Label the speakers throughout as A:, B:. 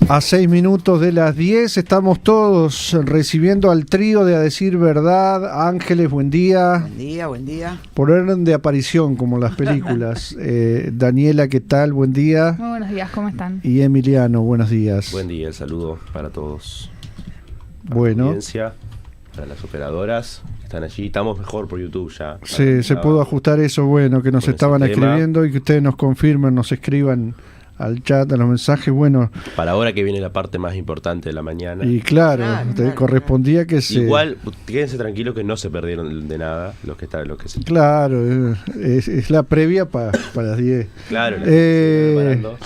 A: A 6 minutos de las 10 estamos todos recibiendo al trío de A Decir Verdad. Ángeles, buen día.
B: Buen día, buen día.
A: Por orden de aparición, como las películas. Daniela, ¿qué tal? Buen día.
C: Muy buenos días, ¿cómo están?
A: Y Emiliano, buenos días.
D: Buen día, el saludo para todos.
A: Bueno.
D: La audiencia, para las operadoras que están allí. Estamos mejor por YouTube ya.
A: Sí, se pudo ajustar eso, bueno, que nos estaban escribiendo y que ustedes nos confirmen, nos escriban al chat, a los mensajes, bueno.
D: Para ahora que viene la parte más importante de la mañana.
A: Y claro, correspondía que se...
D: Igual, quédense tranquilos que no se perdieron de nada los que se...
A: Claro, es la previa para las 10.
D: Claro,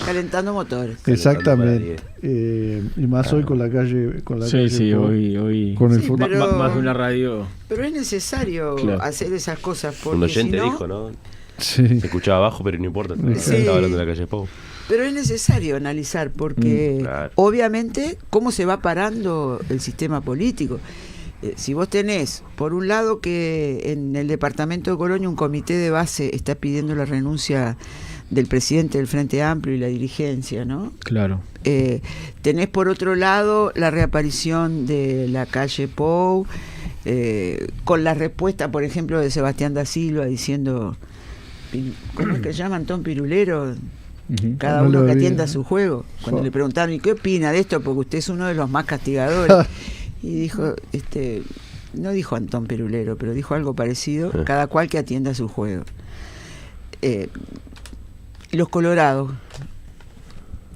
B: calentando motores.
A: Exactamente. Y más hoy con la calle...
E: Sí, hoy
A: con el
B: pero,
E: más de una radio.
B: Pero es necesario hacer esas cosas porque
D: un oyente
B: si no,
D: dijo, ¿no?
A: Sí.
D: Se escuchaba abajo, pero no importa. Estaba hablando de la calle Pou.
B: Pero es necesario analizar porque obviamente cómo se va parando el sistema político. Si vos tenés, por un lado, que en el departamento de Colonia un comité de base está pidiendo la renuncia del presidente del Frente Amplio y la dirigencia, ¿no?
E: Claro.
B: Tenés por otro lado la reaparición de la calle Pou, con la respuesta, por ejemplo, de Sebastián da Silva diciendo, ¿cómo es que llaman? Tom Pirulero. Cada uno que atienda su juego. Cuando le preguntaron, ¿y qué opina de esto? Porque usted es uno de los más castigadores. Y dijo, no dijo Antón Pirulero, pero dijo algo parecido, cada cual que atienda su juego. Los Colorados,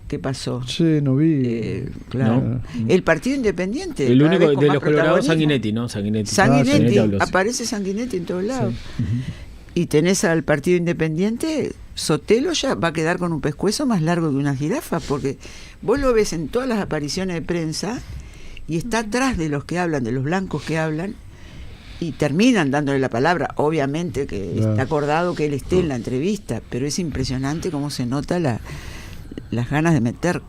B: ¿qué pasó?
A: Sí, no vi.
B: Claro.
E: No.
B: El Partido Independiente.
E: El único de los Colorados, Sanguinetti, ¿no?
B: Sanguinetti, aparece Sanguinetti en todos lados.
E: Sí.
B: Y tenés al Partido Independiente, Sotelo ya va a quedar con un pescuezo más largo que una jirafa, porque vos lo ves en todas las apariciones de prensa y está atrás de los que hablan, de los blancos que hablan, y terminan dándole la palabra. Obviamente que está acordado que él esté en la entrevista, pero es impresionante cómo se nota las ganas de meter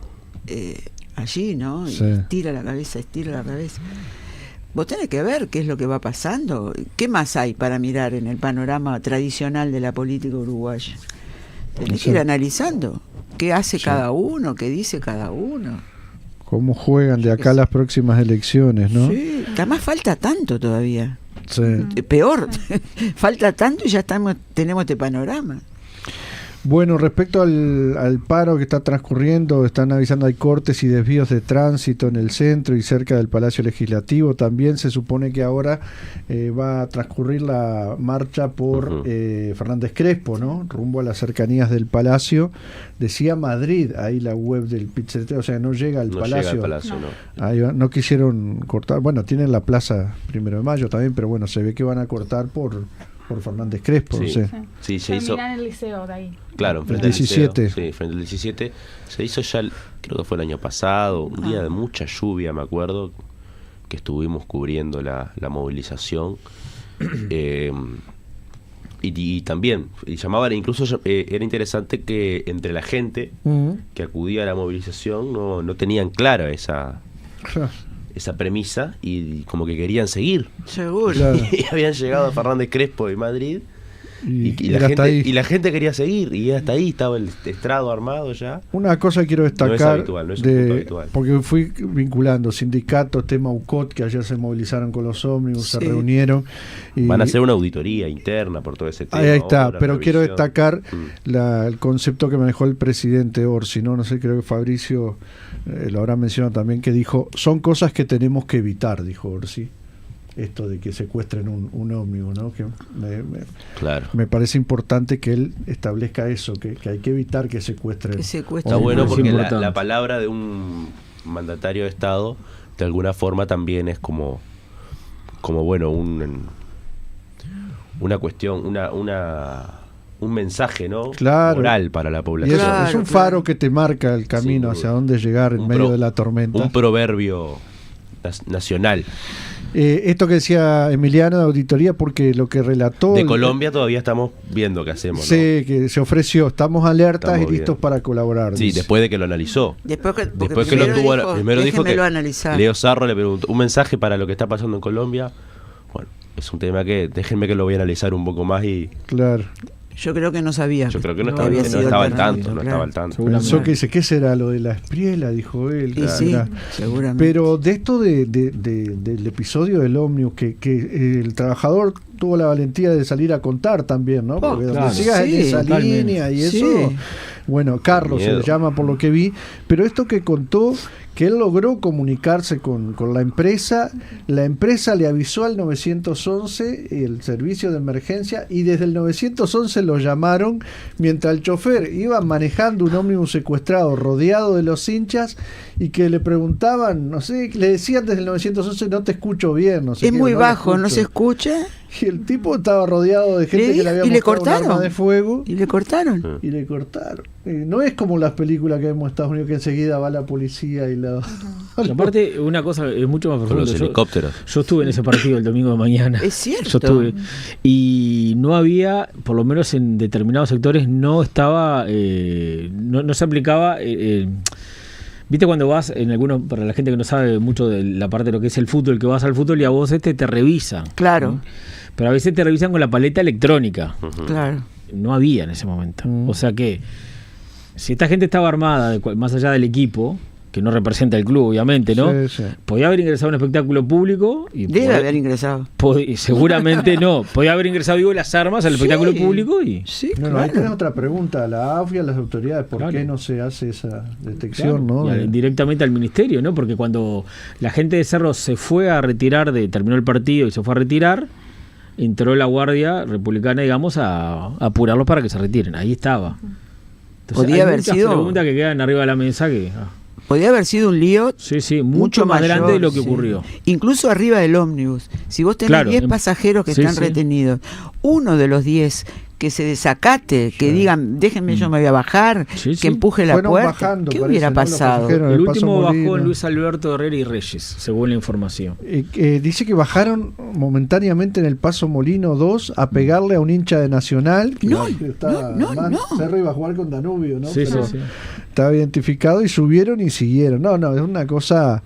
B: allí, ¿no? Y estira la cabeza. Vos tenés que ver qué es lo que va pasando. ¿Qué más hay para mirar en el panorama tradicional de la política uruguaya? Tenés que ir analizando qué hace cada uno, qué dice cada uno.
A: Cómo juegan de acá a las próximas elecciones, ¿no?
B: Sí, que además falta tanto todavía.
A: Sí.
B: Peor, falta tanto y ya tenemos este panorama.
A: Bueno, respecto al paro que está transcurriendo, están avisando hay cortes y desvíos de tránsito en el centro y cerca del Palacio Legislativo. También se supone que ahora va a transcurrir la marcha por Fernández Crespo, ¿no? Rumbo a las cercanías del Palacio. Decía Madrid, ahí la web del Pizzetero, o sea, no llega al Palacio.
D: Llega al Palacio, no.
A: Ahí no quisieron cortar. Bueno, tienen la Plaza 1 de Mayo también, pero bueno, se ve que van a cortar por Fernández Crespo.
D: Sí,
A: no sé.
D: Sí, se hizo.
C: En el liceo de ahí.
D: Claro, enfrente del 17. Sí, frente al 17. Se hizo ya, creo que fue el año pasado, un día de mucha lluvia, me acuerdo, que estuvimos cubriendo la movilización. Y también, llamaban, incluso era interesante que entre la gente que acudía a la movilización no tenían clara esa premisa y como que querían seguir.
B: Seguro.
A: Claro.
D: Y habían llegado a Fernández Crespo de Madrid y la gente quería seguir y hasta ahí estaba el estrado armado ya.
A: Una cosa quiero destacar,
D: no es habitual, no es un punto habitual.
A: Porque fui vinculando sindicatos, tema UCOT, que ayer se movilizaron con los ómnibus, se reunieron. Y
D: van a hacer una auditoría interna por todo ese tema.
A: Ahí está,
D: ahora,
A: pero
D: revisión.
A: Quiero destacar el concepto que manejó el presidente Orsi, no sé, creo que Fabricio lo habrá mencionado también, que dijo, son cosas que tenemos que evitar, dijo Orsi. Esto de que secuestren un ómnibus, ¿no? Que me parece importante que él establezca eso, que hay que evitar que secuestren.
D: Está bueno porque la palabra de un mandatario de Estado de alguna forma también es como bueno, una cuestión, un mensaje, ¿no?
A: Claro.
D: Moral para la población.
A: Y es un faro que te marca el camino hacia dónde llegar en medio de la tormenta.
D: Un proverbio nacional.
A: Esto que decía Emiliano de auditoría, porque lo que relató...
D: De Colombia todavía estamos viendo qué hacemos, ¿no?
A: Sí, que se ofreció, estamos alertas
D: Estamos
A: y listos
D: bien.
A: para colaborar.
D: Sí,
A: dice.
D: después de que lo analizó.
B: Después que
D: Lo tuvo, primero dijo que
B: déjenmelo analizar.
D: Leo Sarro le preguntó un mensaje para lo que está pasando en Colombia. Bueno, es un tema que déjenme que lo voy a analizar un poco más y
A: Claro.
B: Yo creo que no sabía.
D: yo creo que no
B: había
D: estaba, no
B: sido
D: estaba al
B: alternativo,
D: tanto, no
B: claro.
D: estaba al tanto.
E: Seguramente.
A: Pensó que dice, ¿qué será lo de la Espriela? Dijo él.
B: Y
A: Claro,
B: sí,
A: claro.
B: seguramente.
A: Pero de esto del episodio del ómnibus, que el trabajador tuvo la valentía de salir a contar también, ¿no? Porque donde
E: claro.
A: sigas en
B: Sí,
A: esa
E: totalmente.
A: línea y
B: Sí.
A: eso, bueno, Carlos se
D: Miedo.
A: le llama por lo que vi, pero esto que contó, que él logró comunicarse con la empresa le avisó al 911, el servicio de emergencia, y desde el 911 lo llamaron mientras el chofer iba manejando un ómnibus secuestrado rodeado de los hinchas y que le preguntaban, no sé, le decían desde el 911, no te escucho bien, no sé
B: Es
A: qué,
B: muy
A: no lo
B: bajo, ¿no
A: escucho.
B: se escucha?
A: Y el tipo estaba rodeado de gente que le había
B: y le
A: mostrado un
B: cortaron.
A: arma de fuego
B: Y le cortaron.
A: y le cortaron. No es como las películas que vemos en Estados Unidos que enseguida va la policía y la...
E: Y aparte, una cosa es mucho más
D: Con
E: profundo.
D: los helicópteros.
E: Yo estuve en ese partido el domingo de mañana.
B: Es cierto.
E: Yo estuve. Y no había, por lo menos en determinados sectores, no estaba, no se aplicaba. Viste cuando vas en algunos, para la gente que no sabe mucho de la parte de lo que es el fútbol, que vas al fútbol y a vos te revisan.
B: Claro.
E: ¿no? Pero a veces te revisan con la paleta electrónica.
B: Claro.
E: No había en ese momento. O sea que, si esta gente estaba armada, más allá del equipo, que no representa el club, obviamente, ¿no?
A: Sí, sí.
E: Podía haber ingresado a un espectáculo público y
B: Debe haber ingresado.
E: seguramente no. Podía haber ingresado, digo, las armas al espectáculo público y...
B: Sí,
A: No, ahí
B: claro.
A: tenés otra pregunta, a la AFI, a las autoridades, ¿por
E: Claro.
A: qué no se hace esa detección,
E: Claro,
A: no?
E: y directamente al ministerio, ¿no? Porque cuando la gente de Cerro se fue a retirar, terminó el partido y se fue a retirar, entró la Guardia Republicana, digamos, a apurarlos para que se retiren. Ahí estaba. Entonces,
B: Podía
E: hay
B: haber
E: muchas
B: sido-
E: preguntas que quedan arriba de la mesa que...
B: Podía haber sido un lío
E: sí, mucho más
B: mayor,
E: grande de lo que
B: sí.
E: ocurrió.
B: Incluso arriba del ómnibus. Si vos tenés
E: Claro,
B: 10 pasajeros que
E: sí,
B: están
E: sí.
B: retenidos, uno de los 10 que se desacate, que digan, déjenme, yo me voy a bajar,
E: Sí,
B: que
E: sí.
B: empuje la
A: Fueron
B: puerta.
A: bajando,
B: ¿Qué
A: parece,
B: hubiera
A: ¿no? Los
B: pasado?
A: pasajeros.
E: El
A: el Paso
E: último bajó
A: Molino.
E: Luis Alberto Herrera y Reyes, según la información.
A: Dice que bajaron momentáneamente en el Paso Molino 2 a pegarle a un hincha de Nacional. Que
B: No,
A: está,
B: no,
A: además,
B: no.
A: Cerro iba a jugar con Danubio, ¿no?
E: Sí,
A: Pero
E: sí.
A: estaba identificado y subieron y siguieron. No, es una cosa...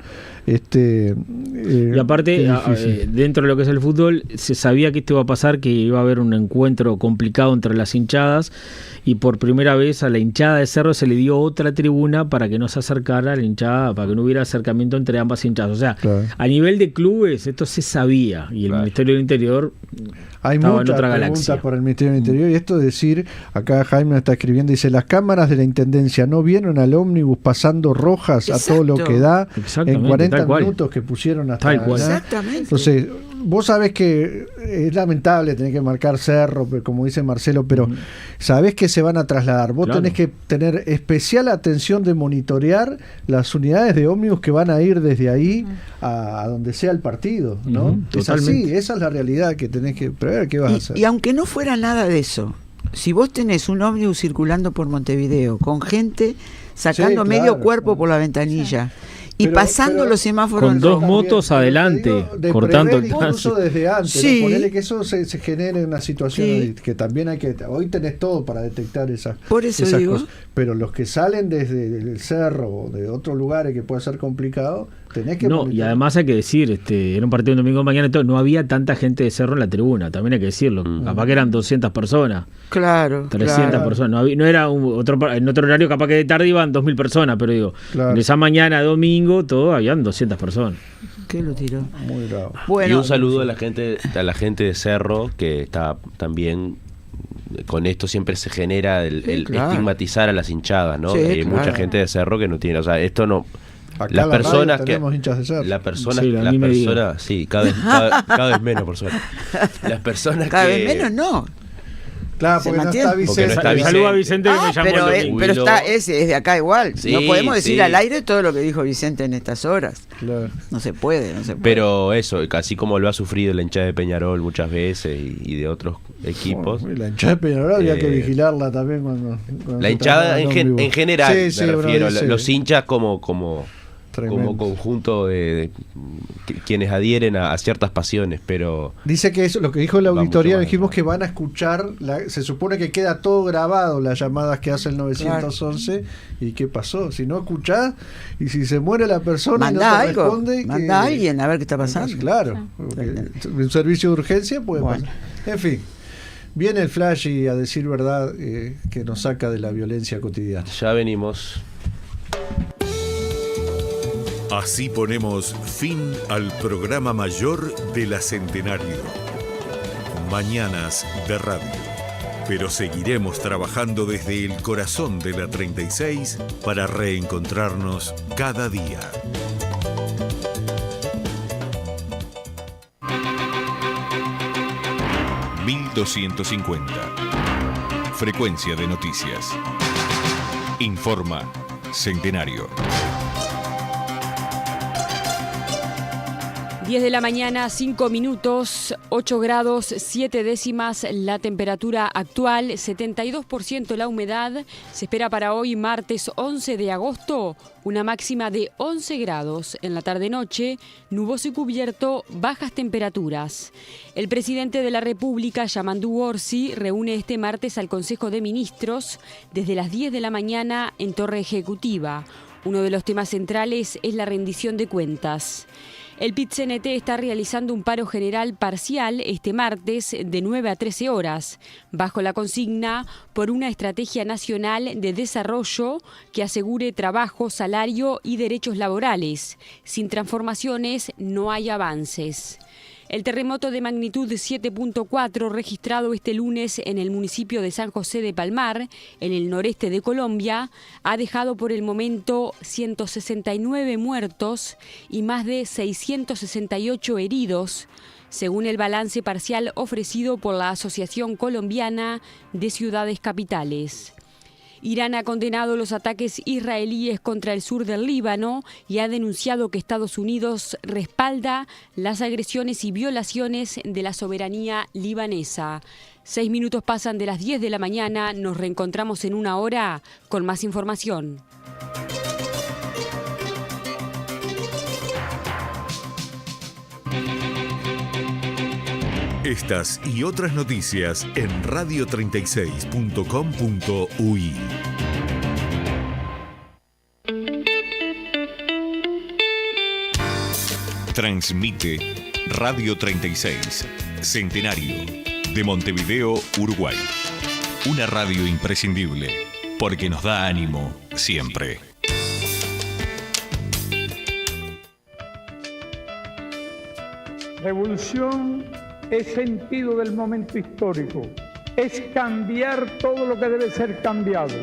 E: Y aparte,
A: qué difícil.
E: dentro de lo que es el fútbol, se sabía que esto iba a pasar, que iba a haber un encuentro complicado entre las hinchadas, y por primera vez a la hinchada de Cerro se le dio otra tribuna para que no se acercara a la hinchada, para que no hubiera acercamiento entre ambas hinchadas. O sea,
A: Claro.
E: a nivel de clubes esto se sabía, y el
D: Claro.
E: Ministerio del Interior
A: Hay
E: estaba en
A: muchas
E: otra
A: preguntas
E: galaxia.
A: por el Ministerio del Interior y esto de decir, acá Jaime está escribiendo, dice, las cámaras de la Intendencia no vieron al ómnibus pasando rojas a todo lo
B: Exacto.
A: que da en
E: Exactamente,
A: 40
E: tal cual.
A: minutos que pusieron hasta
E: Tal cual.
A: allá.
B: Exactamente.
A: Entonces, vos sabés que es lamentable tener que marcar Cerro, pero como dice Marcelo, pero sabés que se van a trasladar. Vos
E: Claro.
A: tenés que tener especial atención de monitorear las unidades de ómnibus que van a ir desde ahí a donde sea el partido, ¿no?
E: Ujú,
A: Es así,
E: totalmente.
A: esa es la realidad que tenés que prever. ¿Qué vas a hacer?
B: Y aunque no fuera nada de eso, si vos tenés un ómnibus circulando por Montevideo con gente sacando
A: Sí,
B: medio
A: claro.
B: cuerpo por la ventanilla y
A: Pero-
B: pasando
A: pero-
B: los semáforos
E: con
B: en
E: dos
B: rojo,
E: motos
A: Pero
E: adelante,
A: te digo, de
E: cortando
A: prever
E: el
A: incluso
E: tránsito.
A: desde antes,
B: Sí.
A: ¿no? Ponele que eso se genere una situación
B: Sí.
A: que también hay que... Hoy tenés todo para detectar esas,
B: Por eso
A: esas
B: digo.
A: cosas. Pero los que salen desde el cerro o de otros lugares que puede ser complicado, tenés que...
E: No, y
A: monitorear.
E: además hay que decir, era un partido un domingo de mañana y todo, no había tanta gente de Cerro en la tribuna, también hay que decirlo. Capaz que eran 200 personas,
B: Claro,
E: 300
B: claro.
E: personas. No era en otro horario, capaz que de tarde iban 2000 personas, pero digo,
A: Claro.
E: en esa mañana, domingo, todo, habían 200 personas.
B: ¿Qué lo tiró?
A: Muy bravo.
B: Bueno,
D: Y un saludo a la gente de Cerro, que está también con esto siempre se genera el
B: claro.
D: estigmatizar a las hinchadas, ¿no?
B: Sí,
D: Hay mucha
B: claro.
D: gente de Cerro que no tiene, o sea, esto no...
A: Acá
D: Las
A: en la radio
D: personas que
A: tenemos hinchas de Cerro.
D: las personas
E: Sí, a
D: las
E: mí me diga.
D: personas sí, cada vez menos, por suerte. Las personas
B: cada
D: que
B: vez menos no.
A: Claro,
B: se
A: porque no
B: mantiene.
A: está
D: Porque
A: Vicente.
D: no está Vicente.
E: Saludo a Vicente que me llamó
B: pero,
E: el domingo.
B: pero está ese es de acá igual.
D: Sí,
B: no podemos decir
D: sí.
B: al aire todo lo que dijo Vicente en estas horas.
A: Claro.
B: No se puede, no se puede.
D: Pero eso, así como lo ha sufrido la hinchada de Peñarol muchas veces y de otros equipos.
A: Bueno, y la hinchada de Peñarol había que
D: Eh,
A: vigilarla también cuando
D: La
A: se
D: hinchada
A: trasladaba
D: en,
A: el ómnibus.
D: en general,
A: Sí, sí,
D: me
A: uno
D: refiero,
A: dice-
D: los hinchas como como conjunto de quienes adhieren a ciertas pasiones, pero...
A: Dice que eso, lo que dijo la auditoría, dijimos que van a escuchar, se supone que queda todo grabado, las llamadas que hace el 911, ¿y qué pasó? Si no escuchás, y si se muere la persona y no te responde...
B: Manda a alguien a ver qué está pasando.
A: Claro, un servicio de urgencia puede pasar. En fin. Viene el flash y, a decir verdad, que nos saca de la violencia cotidiana.
D: Ya venimos.
F: Así ponemos fin al programa mayor de la Centenario. Mañanas de radio. Pero seguiremos trabajando desde el corazón de la 36 para reencontrarnos cada día. ...1250... Frecuencia de noticias. Informa Centenario.
G: 10 de la mañana, 5 minutos, 8 grados, 7 décimas la temperatura actual, 72% la humedad. Se espera para hoy, martes 11 de agosto, una máxima de 11 grados. En la tarde-noche, nuboso y cubierto, bajas temperaturas. El presidente de la República, Yamandu Orsi, reúne este martes al Consejo de Ministros desde las 10 de la mañana en Torre Ejecutiva. Uno de los temas centrales es la rendición de cuentas. El PIT-CNT está realizando un paro general parcial este martes de 9 a 13 horas, bajo la consigna por una estrategia nacional de desarrollo que asegure trabajo, salario y derechos laborales. Sin transformaciones no hay avances. El terremoto de magnitud 7.4 registrado este lunes en el municipio de San José de Palmar, en el noreste de Colombia, ha dejado por el momento 169 muertos y más de 668 heridos, según el balance parcial ofrecido por la Asociación Colombiana de Ciudades Capitales. Irán ha condenado los ataques israelíes contra el sur del Líbano y ha denunciado que Estados Unidos respalda las agresiones y violaciones de la soberanía libanesa. 6 minutos pasan de las 10 de la mañana, nos reencontramos en una hora con más información.
F: Estas y otras noticias en radio36.com.uy. Transmite Radio 36, Centenario, de Montevideo, Uruguay. Una radio imprescindible, porque nos da ánimo siempre.
H: Revolución es sentido del momento histórico, es cambiar todo lo que debe ser cambiado.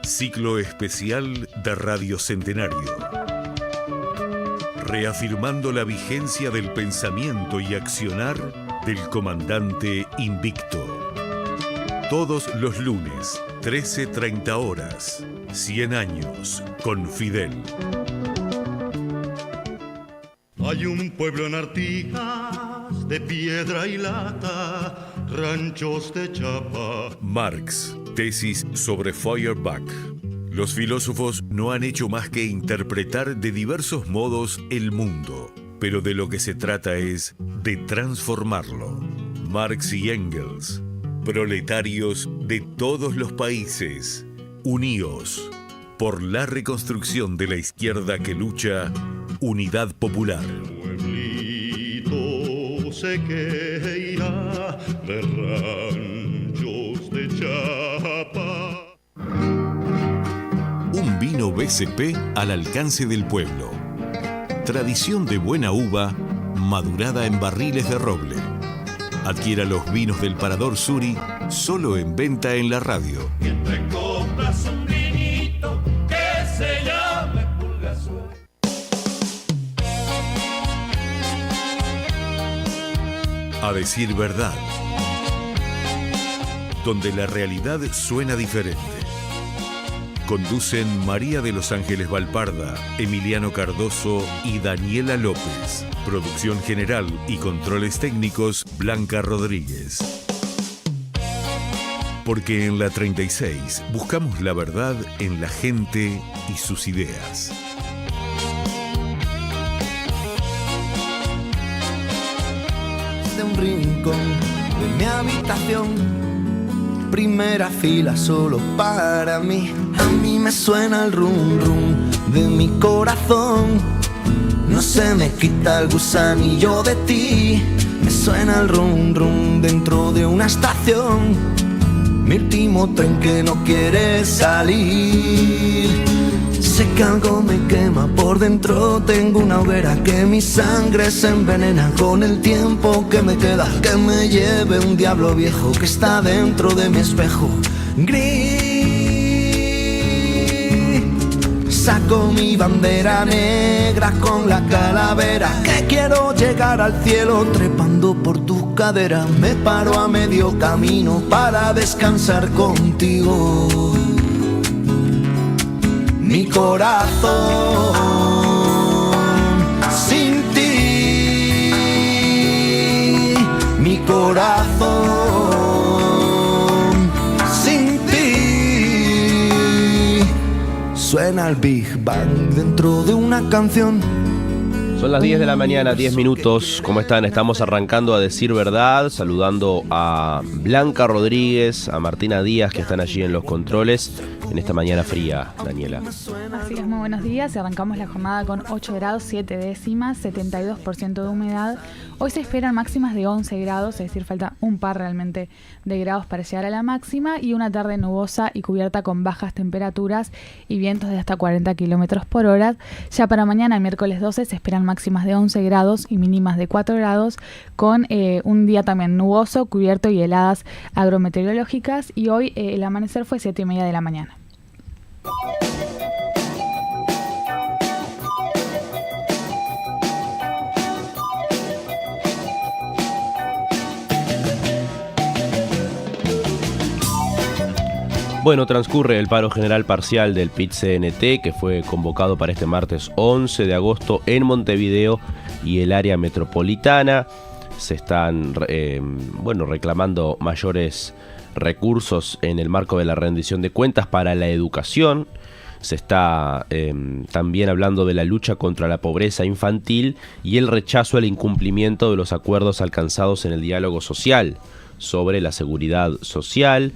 F: Ciclo especial de Radio Centenario. Reafirmando la vigencia del pensamiento y accionar del comandante invicto. Todos los lunes, 13:30 horas, 100 años con Fidel.
I: Hay un pueblo en Artigas de piedra y lata, ranchos de chapa.
F: Marx, tesis sobre Feuerbach. Los filósofos no han hecho más que interpretar de diversos modos el mundo, pero de lo que se trata es de transformarlo. Marx y Engels, proletarios de todos los países, uníos por la reconstrucción de la izquierda que lucha, unidad popular.
I: Pueblito sé que irá de ranchos de chapa.
F: Un vino BCP al alcance del pueblo. Tradición de buena uva, madurada en barriles de roble. Adquiera los vinos del Parador Suri, solo en venta en la radio.
I: Te compras un vinito que se llame Pulgasol.
F: A decir verdad, donde la realidad suena diferente. Conducen María de los Ángeles Valparda, Emiliano Cardoso y Daniela López. Producción general y controles técnicos, Blanca Rodríguez. Porque en la 36 buscamos la verdad en la gente y sus ideas.
J: de un rincón de mi habitación. Primera fila solo para mí. A mí me suena el rum rum de mi corazón. No se me quita el gusanillo de ti. Me suena el rum rum dentro de una estación. Mi último tren que no quiere salir. Sé que algo me quema por dentro. Tengo una hoguera que mi sangre se envenena con el tiempo que me queda. Que me lleve un diablo viejo que está dentro de mi espejo gris. Saco mi bandera negra con la calavera, que quiero llegar al cielo trepando por tu cadera. Me paro a medio camino para descansar contigo. Mi corazón sin ti, mi corazón sin ti. Suena el Big Bang dentro de una canción.
D: Son las 10 de la mañana, 10 minutos. ¿Cómo están? Estamos arrancando a Decir Verdad, saludando a Blanca Rodríguez, a Martina Díaz, que están allí en los controles en esta mañana fría, Daniela.
C: Así es, muy buenos días. Arrancamos la jornada con 8 grados 7 décimas, 72% de humedad. Hoy se esperan máximas de 11 grados, es decir, falta un par realmente de grados para llegar a la máxima, y una tarde nubosa y cubierta con bajas temperaturas y vientos de hasta 40 kilómetros por hora. Ya para mañana, miércoles 12, se esperan máximas de 11 grados y mínimas de 4 grados, con un día también nuboso, cubierto y heladas agrometeorológicas. Y hoy el amanecer fue 7:30 de la mañana.
D: Bueno, transcurre el paro general parcial del PIT-CNT, que fue convocado para este martes 11 de agosto en Montevideo y el área metropolitana. Se están reclamando mayores recursos en el marco de la rendición de cuentas para la educación. Se está también hablando de la lucha contra la pobreza infantil y el rechazo al incumplimiento de los acuerdos alcanzados en el diálogo social sobre la seguridad social.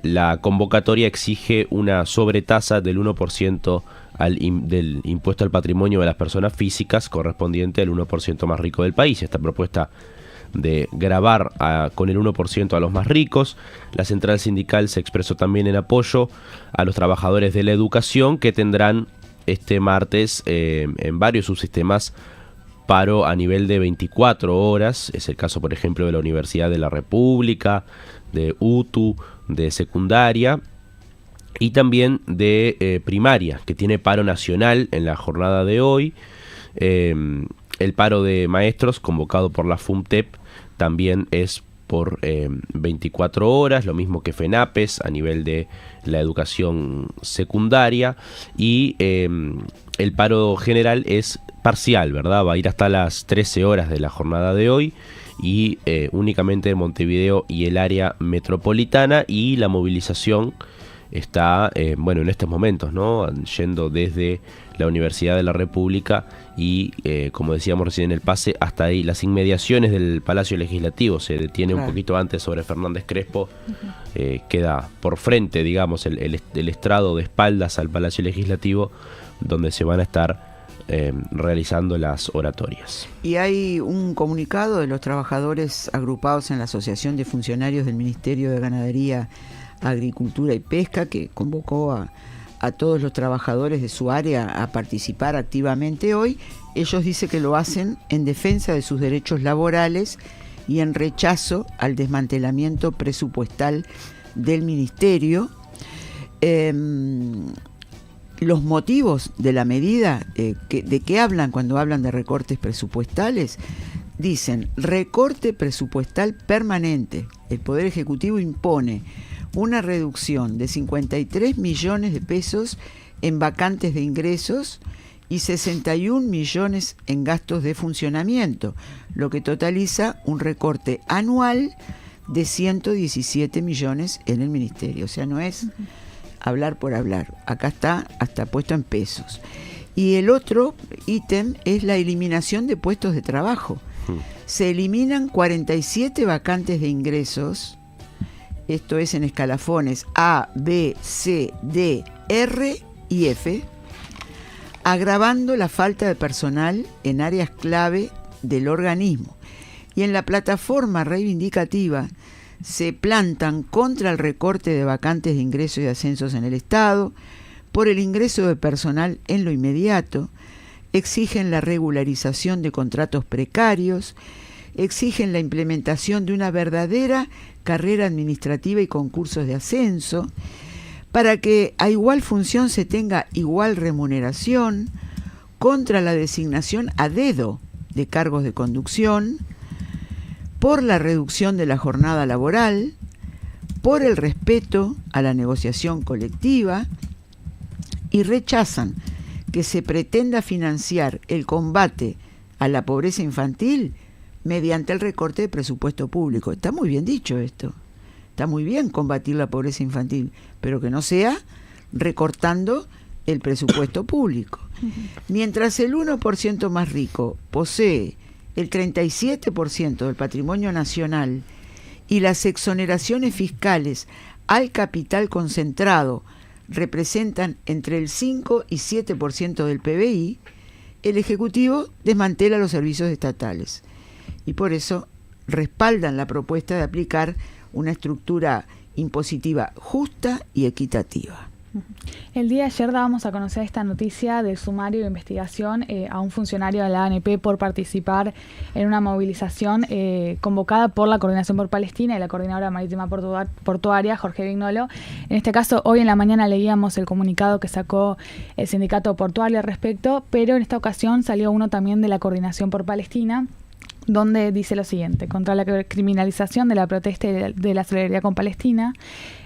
D: La convocatoria exige una sobretasa del 1% del impuesto al patrimonio de las personas físicas, correspondiente al 1% más rico del país. Esta propuesta de gravar con el 1% a los más ricos. La central sindical se expresó también en apoyo a los trabajadores de la educación, que tendrán este martes en varios subsistemas paro a nivel de 24 horas. Es el caso, por ejemplo, de la Universidad de la República, de UTU, de secundaria y también de primaria, que tiene paro nacional en la jornada de hoy. El paro de maestros convocado por la FUMTEP también es por 24 horas, lo mismo que FENAPES a nivel de la educación secundaria, y el paro general es parcial, ¿verdad? Va a ir hasta las 13 horas de la jornada de hoy, y únicamente en Montevideo y el área metropolitana, y la movilización está, en estos momentos, ¿no? Yendo desde la Universidad de la República y, como decíamos recién en el pase, hasta ahí las inmediaciones del Palacio Legislativo. Se detiene un poquito antes sobre Fernández Crespo, queda por frente, digamos, el estrado de espaldas al Palacio Legislativo, donde se van a estar realizando las oratorias.
B: Y hay un comunicado de los trabajadores agrupados en la Asociación de Funcionarios del Ministerio de Ganadería, Agricultura y Pesca, que convocó a todos los trabajadores de su área a participar activamente hoy. Ellos dicen que lo hacen en defensa de sus derechos laborales y en rechazo al desmantelamiento presupuestal del ministerio. Los motivos de la medida, ¿de qué hablan cuando hablan de recortes presupuestales? Dicen: recorte presupuestal permanente. El Poder Ejecutivo impone una reducción de 53 millones de pesos en vacantes de ingresos y 61 millones en gastos de funcionamiento, lo que totaliza un recorte anual de 117 millones en el ministerio. O sea, no es hablar por hablar. Acá está hasta puesto en pesos. Y el otro ítem es la eliminación de puestos de trabajo. se eliminan 47 vacantes de ingresos, esto es en escalafones A, B, C, D, R y F, agravando la falta de personal en áreas clave del organismo. Y en la plataforma reivindicativa se plantan contra el recorte de vacantes de ingresos y ascensos en el Estado, por el ingreso de personal en lo inmediato, exigen la regularización de contratos precarios, exigen la implementación de una verdadera carrera administrativa y concursos de ascenso, para que a igual función se tenga igual remuneración, contra la designación a dedo de cargos de conducción, por la reducción de la jornada laboral, por el respeto a la negociación colectiva, y rechazan que se pretenda financiar el combate a la pobreza infantil mediante el recorte de presupuesto público. Está muy bien dicho esto. Está muy bien combatir la pobreza infantil, pero que no sea recortando el presupuesto público. Mientras el 1% más rico posee el 37% del patrimonio nacional y las exoneraciones fiscales al capital concentrado representan entre el 5 y 7% del PBI, el Ejecutivo desmantela los servicios estatales. Y por eso respaldan la propuesta de aplicar una estructura impositiva justa y equitativa.
C: El día de ayer dábamos a conocer esta noticia del sumario de investigación a un funcionario de la ANP por participar en una movilización convocada por la Coordinación por Palestina y la Coordinadora Marítima Portuaria, Jorge Vignolo. En este caso, hoy en la mañana leíamos el comunicado que sacó el sindicato portuario al respecto, pero en esta ocasión salió uno también de la Coordinación por Palestina, donde dice lo siguiente: contra la criminalización de la protesta y de la solidaridad con Palestina,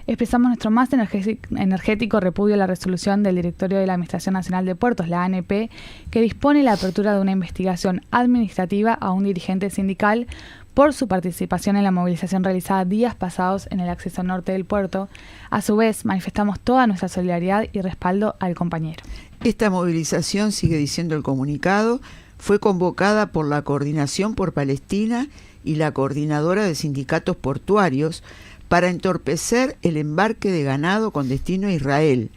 C: expresamos nuestro más energético repudio a la resolución del Directorio de la Administración Nacional de Puertos, la ANP, que dispone la apertura de una investigación administrativa a un dirigente sindical por su participación en la movilización realizada días pasados en el acceso norte del puerto. A su vez, manifestamos toda nuestra solidaridad y respaldo al compañero.
B: Esta movilización, sigue diciendo el comunicado, fue convocada por la Coordinación por Palestina y la Coordinadora de Sindicatos Portuarios para entorpecer el embarque de ganado con destino a Israel,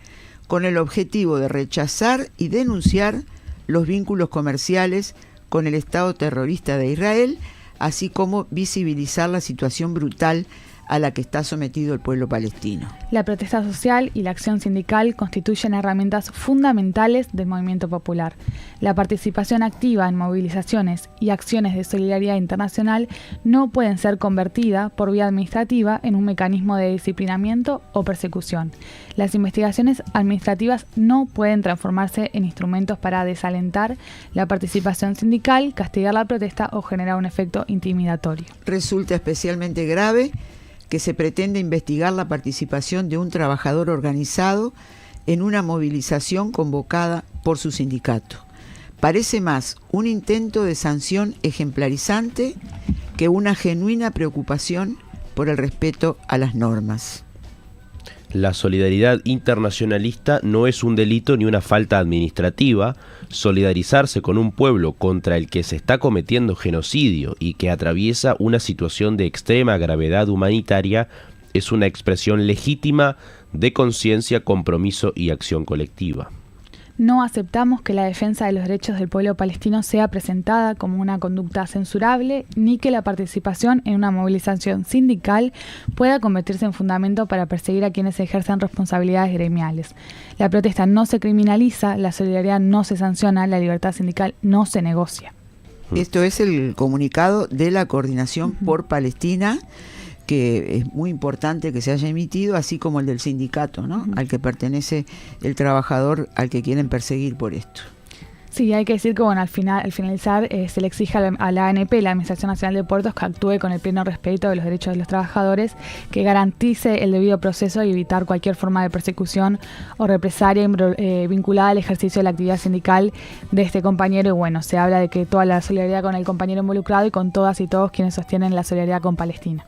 B: con el objetivo de rechazar y denunciar los vínculos comerciales con el Estado terrorista de Israel, así como visibilizar la situación brutal a la que está sometido el pueblo palestino.
C: La protesta social y la acción sindical constituyen herramientas fundamentales del movimiento popular. La participación activa en movilizaciones y acciones de solidaridad internacional no pueden ser convertida por vía administrativa en un mecanismo de disciplinamiento o persecución. Las investigaciones administrativas no pueden transformarse en instrumentos para desalentar la participación sindical, castigar la protesta o generar un efecto intimidatorio.
B: Resulta especialmente grave que se pretende investigar la participación de un trabajador organizado en una movilización convocada por su sindicato. Parece más un intento de sanción ejemplarizante que una genuina preocupación por el respeto a las normas.
D: La solidaridad internacionalista no es un delito ni una falta administrativa. Solidarizarse con un pueblo contra el que se está cometiendo genocidio y que atraviesa una situación de extrema gravedad humanitaria es una expresión legítima de conciencia, compromiso y acción colectiva.
C: No aceptamos que la defensa de los derechos del pueblo palestino sea presentada como una conducta censurable, ni que la participación en una movilización sindical pueda convertirse en fundamento para perseguir a quienes ejercen responsabilidades gremiales. La protesta no se criminaliza, la solidaridad no se sanciona, la libertad sindical no se negocia.
B: Esto es el comunicado de la Coordinación por Palestina, que es muy importante que se haya emitido, así como el del sindicato, ¿no? Al que pertenece el trabajador al que quieren perseguir por esto.
C: Sí, hay que decir que bueno, al finalizar se le exige a la ANP, la Administración Nacional de Puertos, que actúe con el pleno respeto de los derechos de los trabajadores, que garantice el debido proceso y evitar cualquier forma de persecución o represalia vinculada al ejercicio de la actividad sindical de este compañero. Y bueno, se habla de que toda la solidaridad con el compañero involucrado y con todas y todos quienes sostienen la solidaridad con Palestina.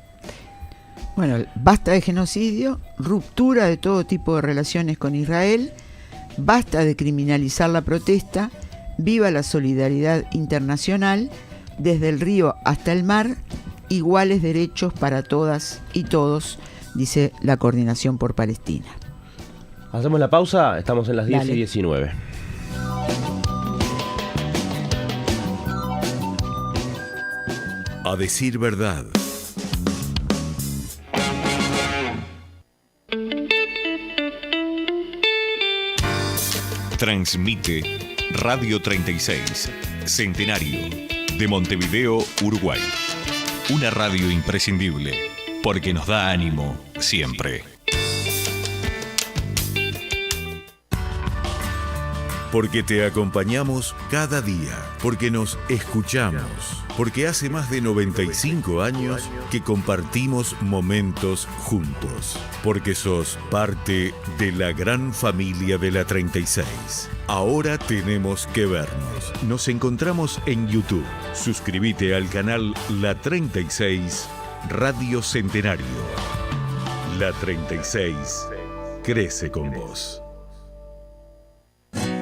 B: Bueno, basta de genocidio, ruptura de todo tipo de relaciones con Israel, basta de criminalizar la protesta, viva la solidaridad internacional, desde el río hasta el mar, iguales derechos para todas y todos, dice la Coordinación por Palestina.
D: Hacemos la pausa, estamos en las 10
B: Dale.
D: y 19.
F: A decir verdad. Transmite Radio 36, Centenario, de Montevideo, Uruguay. Una radio imprescindible, porque nos da ánimo siempre. Porque te acompañamos cada día, porque nos escuchamos, porque hace más de 95 años que compartimos momentos juntos, porque sos parte de la gran familia de la 36. Ahora tenemos que vernos. Nos encontramos en YouTube. Suscríbete al canal La 36 Radio Centenario. La 36 crece con vos.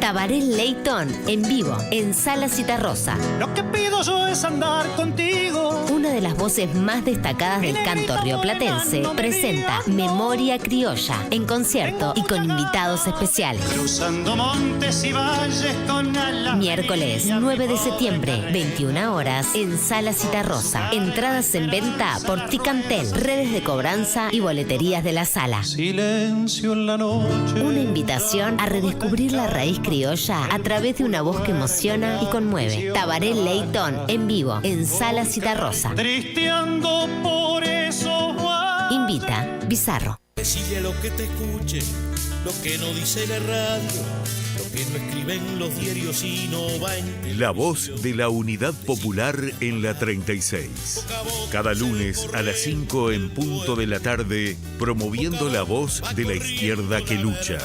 K: Tabaré Leyton en vivo en Sala Citarrosa.
L: Lo que pido yo es andar contigo.
K: Una de las voces más destacadas del canto rioplatense presenta Memoria Criolla en concierto y con invitados especiales.
L: Cruzando montes y valles con alas.
K: Miércoles 9 de septiembre, 21 horas en Sala Citarrosa. Entradas en venta por Ticantel, redes de cobranza y boleterías de la sala.
L: Silencio en la noche.
K: Una invitación a redescubrir la raíz criolla a través de una voz que emociona y conmueve. Tabaré Leyton en vivo en Sala Citarrosa.
L: Tristeando por eso.
K: Invita Bizarro.
M: Decile a lo que te escuche, lo que no dice la radio, lo que no escriben los diarios y no va en...
F: La voz de la Unidad Popular en la 36. Cada lunes a las 5 en punto de la tarde, promoviendo la voz de la izquierda que lucha.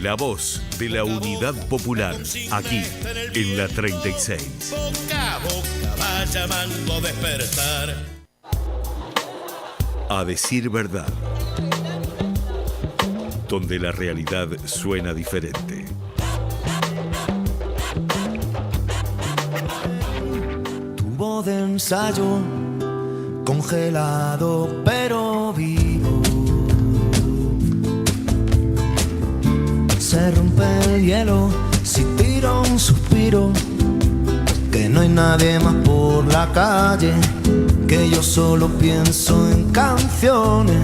F: La voz de la Unidad Popular, aquí en la 36.
M: Boca a boca va llamando despertar.
F: A decir verdad, donde la realidad suena diferente.
J: Tubo de ensayo, congelado pero vivo. Se rompe el hielo si tiro un suspiro, que no hay nadie más por la calle, que yo solo pienso en canciones,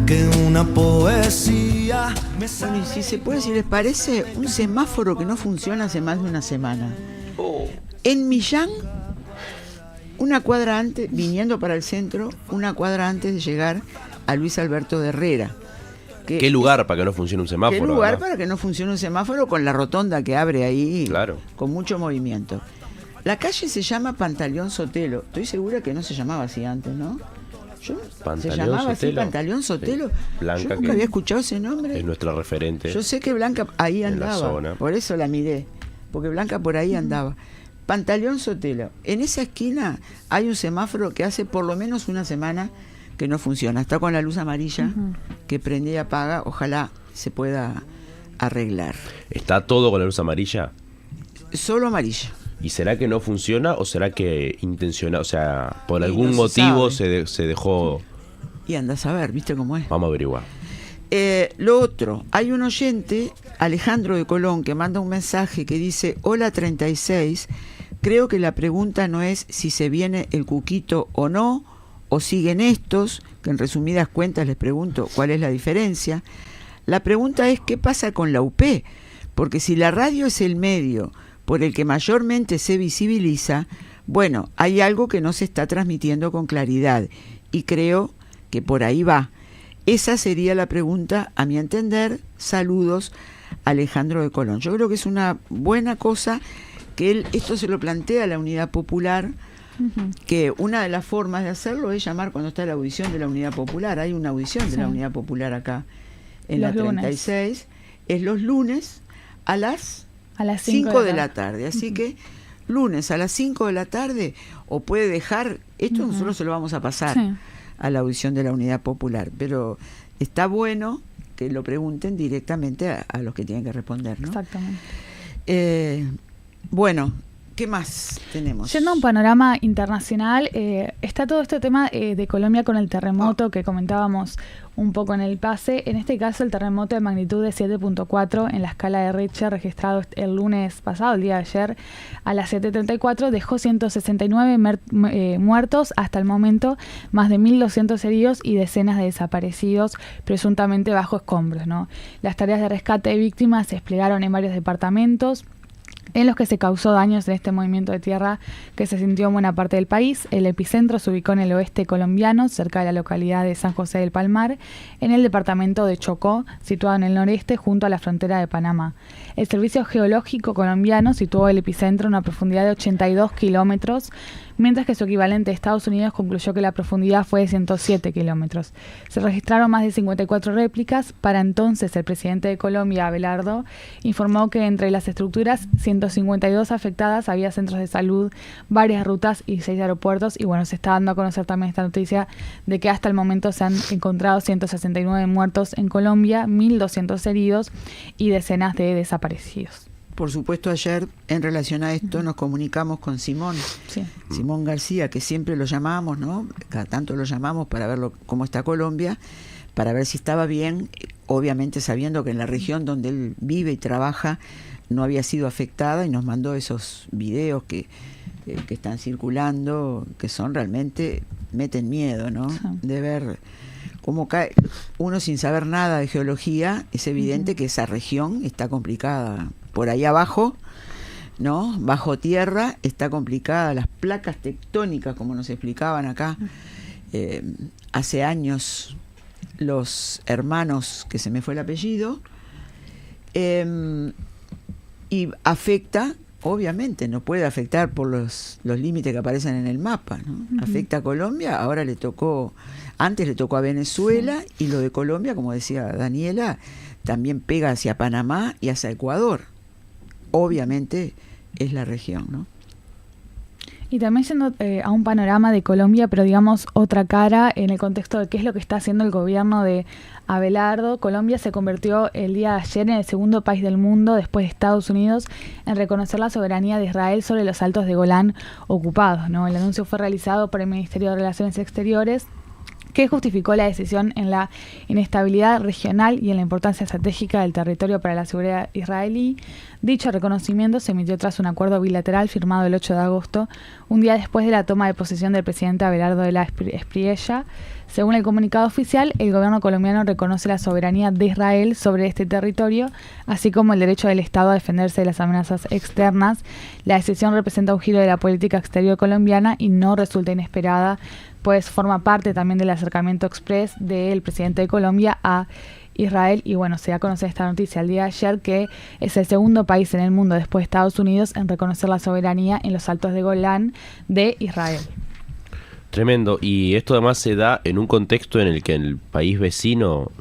J: que una poesía me
B: Bueno, y si se puede, si les parece, un semáforo que no funciona hace más de una semana. En Millán, una cuadra antes, viniendo para el centro, una cuadra antes de llegar a Luis Alberto de Herrera.
D: ¿Qué lugar para que no funcione un semáforo?
B: ¿Qué lugar
D: ¿verdad?
B: para que no funcione un semáforo con la rotonda que abre ahí,
D: Claro.
B: con mucho movimiento? La calle se llama Pantaleón Sotelo. Estoy segura que no se llamaba así antes, ¿no? Se
D: Pantaleón
B: llamaba así,
D: Sotelo.
B: Pantaleón Sotelo.
D: Sí. Blanca,
B: Yo nunca
D: que
B: había escuchado ese nombre.
D: Es nuestra referente.
B: Yo sé que Blanca ahí
D: en la
B: andaba,
D: zona.
B: por eso la miré, porque Blanca por ahí andaba. Pantaleón Sotelo. En esa esquina hay un semáforo que hace por lo menos una semana que no funciona. Está con la luz amarilla que prende y apaga. Ojalá se pueda arreglar.
D: ¿Está todo con la luz amarilla?
B: Solo amarilla.
D: ¿Y será que no funciona o será que intencionado? O sea, por
B: Y
D: algún
B: no se
D: motivo
B: sabe.
D: se dejó...
B: Y andás a ver, ¿viste cómo es?
D: Vamos a averiguar.
B: Lo otro, hay un oyente, Alejandro de Colón, que manda un mensaje que dice: hola 36, creo que la pregunta no es si se viene el cuquito o no, o siguen estos, que en resumidas cuentas les pregunto cuál es la diferencia. La pregunta es qué pasa con la UP, porque si la radio es el medio por el que mayormente se visibiliza, bueno, hay algo que no se está transmitiendo con claridad, y creo que por ahí va. Esa sería la pregunta, a mi entender. Saludos, Alejandro de Colón. Yo creo que es una buena cosa que él, esto se lo plantea a la Unidad Popular, que una de las formas de hacerlo es llamar cuando está la audición de la Unidad Popular. Hay una audición de la Unidad Popular acá en
C: Los
B: la 36. Es los lunes a las 5 de la tarde. Así que lunes a las 5 de la tarde, o puede dejar, esto nosotros se lo vamos a pasar a la audición de la Unidad Popular, pero está bueno que lo pregunten directamente a los que tienen que responder, ¿no?
C: Exactamente.
B: Bueno, ¿Qué más tenemos?
C: Yendo a un panorama internacional, está todo este tema de Colombia con el terremoto que comentábamos un poco en el pase. En este caso, el terremoto de magnitud de 7.4 en la escala de Richter, registrado el lunes pasado, el día de ayer, a las 7:34, dejó 169 muertos hasta el momento, más de 1.200 heridos y decenas de desaparecidos, presuntamente bajo escombros, ¿no? Las tareas de rescate de víctimas se desplegaron en varios departamentos en los que se causó daños en este movimiento de tierra que se sintió en buena parte del país. El epicentro se ubicó en el oeste colombiano, cerca de la localidad de San José del Palmar, en el departamento de Chocó, situado en el noreste, junto a la frontera de Panamá. El Servicio Geológico colombiano situó el epicentro a una profundidad de 82 kilómetros, mientras que su equivalente de Estados Unidos concluyó que la profundidad fue de 107 kilómetros. Se registraron más de 54 réplicas. Para entonces, el presidente de Colombia, Abelardo, informó que entre las estructuras 152 afectadas había centros de salud, varias rutas y 6 aeropuertos. Y bueno, se está dando a conocer también esta noticia de que hasta el momento se han encontrado 169 muertos en Colombia, 1.200 heridos y decenas de desaparecidos.
B: Por supuesto, ayer en relación a esto nos comunicamos con Simón,
C: sí.
B: Simón García, que siempre lo llamamos, ¿no? Cada tanto lo llamamos para ver cómo está Colombia, para ver si estaba bien, obviamente sabiendo que en la región donde él vive y trabaja no había sido afectada, y nos mandó esos videos que están circulando, que son realmente, meten miedo, ¿no? Sí. De ver cómo cae uno sin saber nada de geología. Es evidente que esa región está complicada. Por ahí abajo, ¿no? Bajo tierra está complicada. Las placas tectónicas, como nos explicaban acá hace años los hermanos, que se me fue el apellido, y afecta, obviamente, no puede afectar por los límites que aparecen en el mapa, ¿no? Afecta a Colombia, ahora antes le tocó a Venezuela, y lo de Colombia, como decía Daniela, también pega hacia Panamá y hacia Ecuador. Obviamente es la región, ¿no?
C: Y también yendo a un panorama de Colombia, pero digamos otra cara en el contexto de qué es lo que está haciendo el gobierno de Abelardo. Colombia se convirtió el día de ayer en el segundo país del mundo, después de Estados Unidos, en reconocer la soberanía de Israel sobre los altos de Golán ocupados, ¿no? El anuncio fue realizado por el Ministerio de Relaciones Exteriores, que justificó la decisión en la inestabilidad regional y en la importancia estratégica del territorio para la seguridad israelí. Dicho reconocimiento se emitió tras un acuerdo bilateral firmado el 8 de agosto, un día después de la toma de posesión del presidente Abelardo de la Espriella. Según el comunicado oficial, el gobierno colombiano reconoce la soberanía de Israel sobre este territorio, así como el derecho del Estado a defenderse de las amenazas externas. La decisión representa un giro de la política exterior colombiana y no resulta inesperada, pues forma parte también del acercamiento express del presidente de Colombia a Israel. Y bueno, se da a conocer esta noticia el día de ayer, que es el segundo país en el mundo después de Estados Unidos en reconocer la soberanía en los altos de Golán de Israel.
D: Tremendo, y esto además se da en un contexto en el que el país vecino,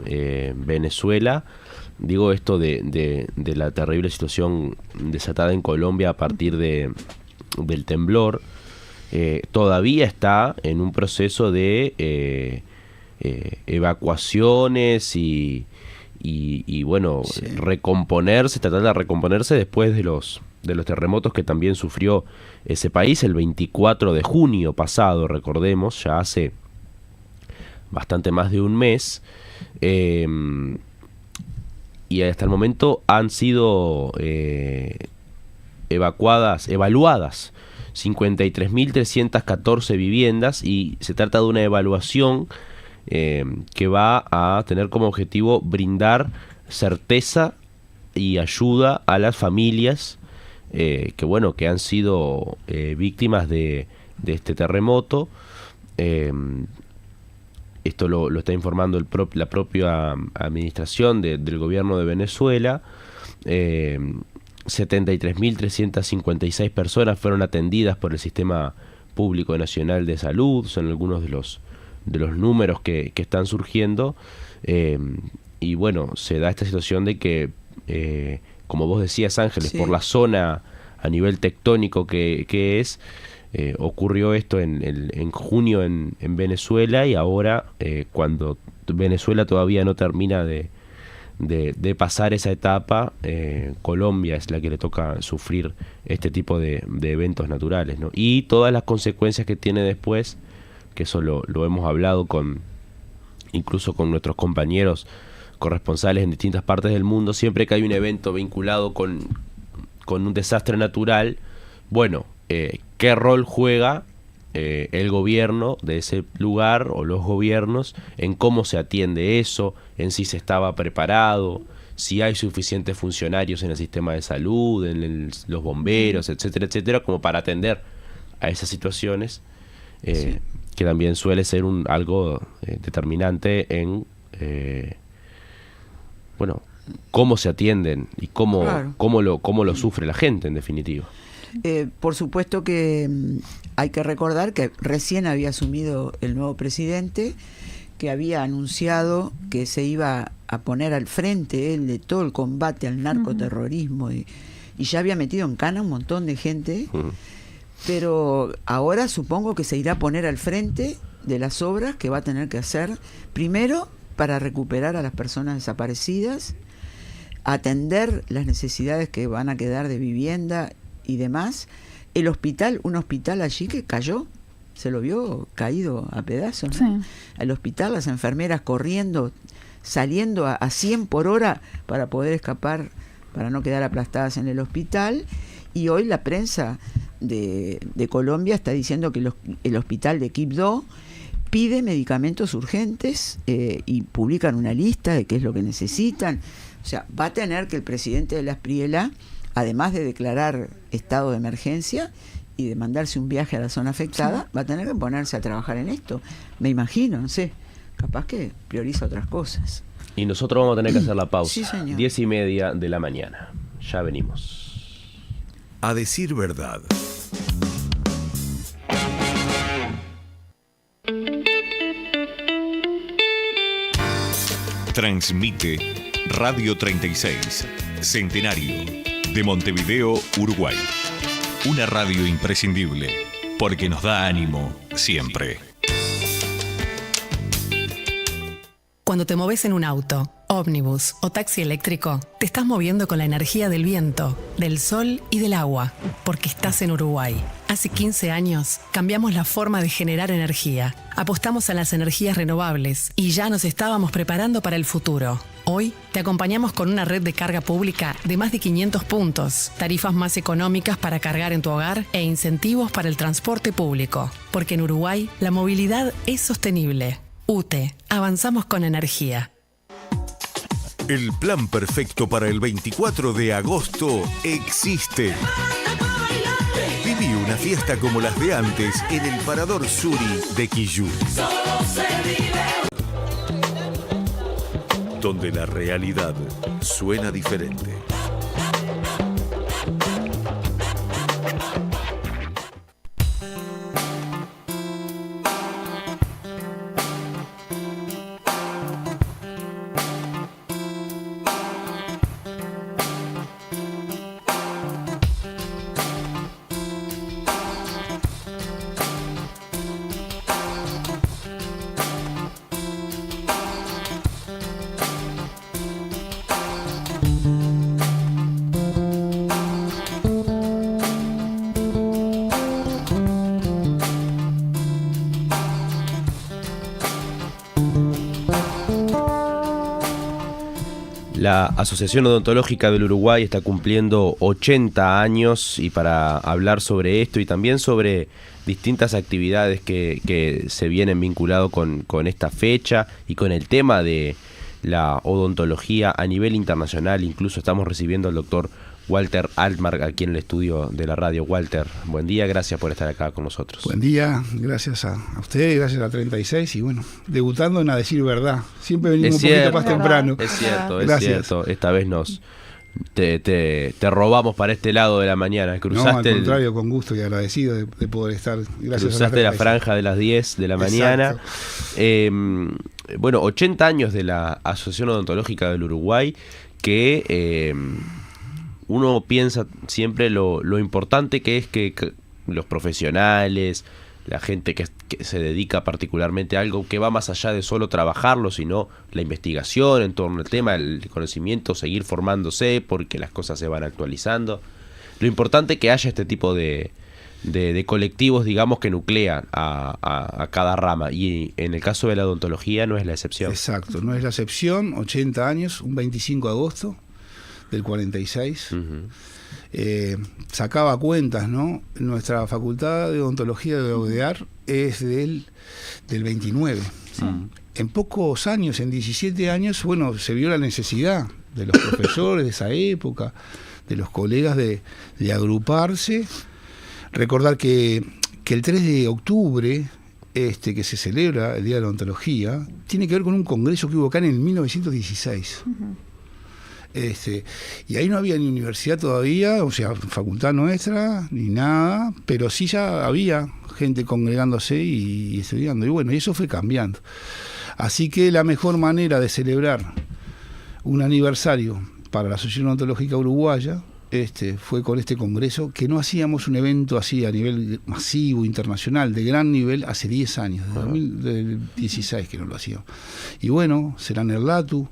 D: Venezuela, digo esto de la terrible situación desatada en Colombia a partir del temblor, todavía está en un proceso de evacuaciones y bueno, sí, tratar de recomponerse después de los terremotos que también sufrió ese país el 24 de junio pasado, recordemos, ya hace bastante más de un mes, y hasta el momento han sido evaluadas 53.314 viviendas, y se trata de una evaluación que va a tener como objetivo brindar certeza y ayuda a las familias que han sido víctimas de este terremoto. Esto lo está informando la propia administración del gobierno de Venezuela. 73.356 personas fueron atendidas por el Sistema Público Nacional de Salud. Son algunos de los números que están surgiendo. Y bueno, se da esta situación de que, como vos decías, Ángeles, sí, por la zona a nivel tectónico que es, ocurrió esto en junio en Venezuela, y ahora cuando Venezuela todavía no termina de de pasar esa etapa, Colombia es la que le toca sufrir este tipo de eventos naturales, ¿no? Y todas las consecuencias que tiene después, que eso lo hemos hablado incluso con nuestros compañeros corresponsales en distintas partes del mundo. Siempre que hay un evento vinculado con un desastre natural, bueno, ¿qué rol juega el gobierno de ese lugar o los gobiernos en cómo se atiende eso, en si se estaba preparado, si hay suficientes funcionarios en el sistema de salud, en los bomberos, etcétera, etcétera, como para atender a esas situaciones, sí, que también suele ser algo determinante en bueno, cómo se atienden y cómo lo sufre la gente, en definitiva.
B: Por supuesto que hay que recordar que recién había asumido el nuevo presidente, que había anunciado que se iba a poner al frente él de todo el combate al narcoterrorismo, y ya había metido en cana un montón de gente, pero ahora supongo que se irá a poner al frente de las obras que va a tener que hacer, primero para recuperar a las personas desaparecidas, atender las necesidades que van a quedar de vivienda y demás. El hospital, un hospital allí que cayó, se lo vio caído a pedazos, ¿no? Sí. Al hospital, las enfermeras corriendo, saliendo a 100 por hora para poder escapar, para no quedar aplastadas en el hospital. Y hoy la prensa de Colombia está diciendo que el hospital de Quibdó pide medicamentos urgentes y publican una lista de qué es lo que necesitan. O sea, va a tener que el presidente de la Espriella, además de declarar estado de emergencia y de mandarse un viaje a la zona afectada, va a tener que ponerse a trabajar en esto. Me imagino, no sé, capaz que prioriza otras cosas.
D: Y nosotros vamos a tener que hacer la pausa.
B: Sí, señor.
D: 10:30 de la mañana. Ya venimos.
F: A decir verdad. Transmite Radio 36, Centenario, de Montevideo, Uruguay. Una radio imprescindible, porque nos da ánimo siempre.
N: Cuando te moves en un auto, ómnibus o taxi eléctrico, te estás moviendo con la energía del viento, del sol y del agua, porque estás en Uruguay. Hace 15 años cambiamos la forma de generar energía, apostamos a las energías renovables y ya nos estábamos preparando para el futuro. Hoy te acompañamos con una red de carga pública de más de 500 puntos, tarifas más económicas para cargar en tu hogar e incentivos para el transporte público, porque en Uruguay la movilidad es sostenible. UTE, avanzamos con energía.
F: El plan perfecto para el 24 de agosto existe. Viví una fiesta como las de antes en el Parador Suri de Quillú, donde la realidad suena diferente.
D: La Asociación Odontológica del Uruguay está cumpliendo 80 años, y para hablar sobre esto y también sobre distintas actividades que se vienen vinculadas con esta fecha y con el tema de la odontología a nivel internacional, incluso estamos recibiendo al doctor Walter Altmark aquí en el estudio de la radio. Walter, buen día, gracias por estar acá con nosotros.
O: Buen día, gracias a usted, gracias a 36 y bueno, debutando en A Decir Verdad. Siempre venimos un poquito más temprano.
D: Es cierto, es cierto. Esta vez te robamos para este lado de la mañana.
O: Cruzaste, no, al contrario, con gusto y agradecido de poder estar. Gracias.
D: Cruzaste la franja de las 10 de la mañana. Bueno, 80 años de la Asociación Odontológica del Uruguay, que uno piensa siempre lo importante que es que los profesionales, la gente que se dedica particularmente a algo que va más allá de solo trabajarlo, sino la investigación en torno al tema, el conocimiento, seguir formándose porque las cosas se van actualizando. Lo importante es que haya este tipo de colectivos, digamos, que nuclean a cada rama, y en el caso de la odontología no es la excepción.
O: Exacto, no es la excepción. 80 años, un 25 de agosto del 46. Sacaba cuentas, ¿no? Nuestra facultad de odontología de UDEAR es del 29. Sí. En pocos años, en 17 años, bueno, se vio la necesidad de los profesores de esa época, de los colegas de agruparse. Recordar que el 3 de octubre, que se celebra el Día de la Odontología, tiene que ver con un congreso que hubo acá en el 1916. Y ahí no había ni universidad todavía, o sea, facultad nuestra, ni nada, pero sí ya había gente congregándose y estudiando. Y bueno, y eso fue cambiando. Así que la mejor manera de celebrar un aniversario para la Asociación Odontológica Uruguaya fue con este congreso, que no hacíamos un evento así a nivel masivo, internacional, de gran nivel, hace 10 años, desde 2016 que no lo hacíamos. Y bueno, será en el LATU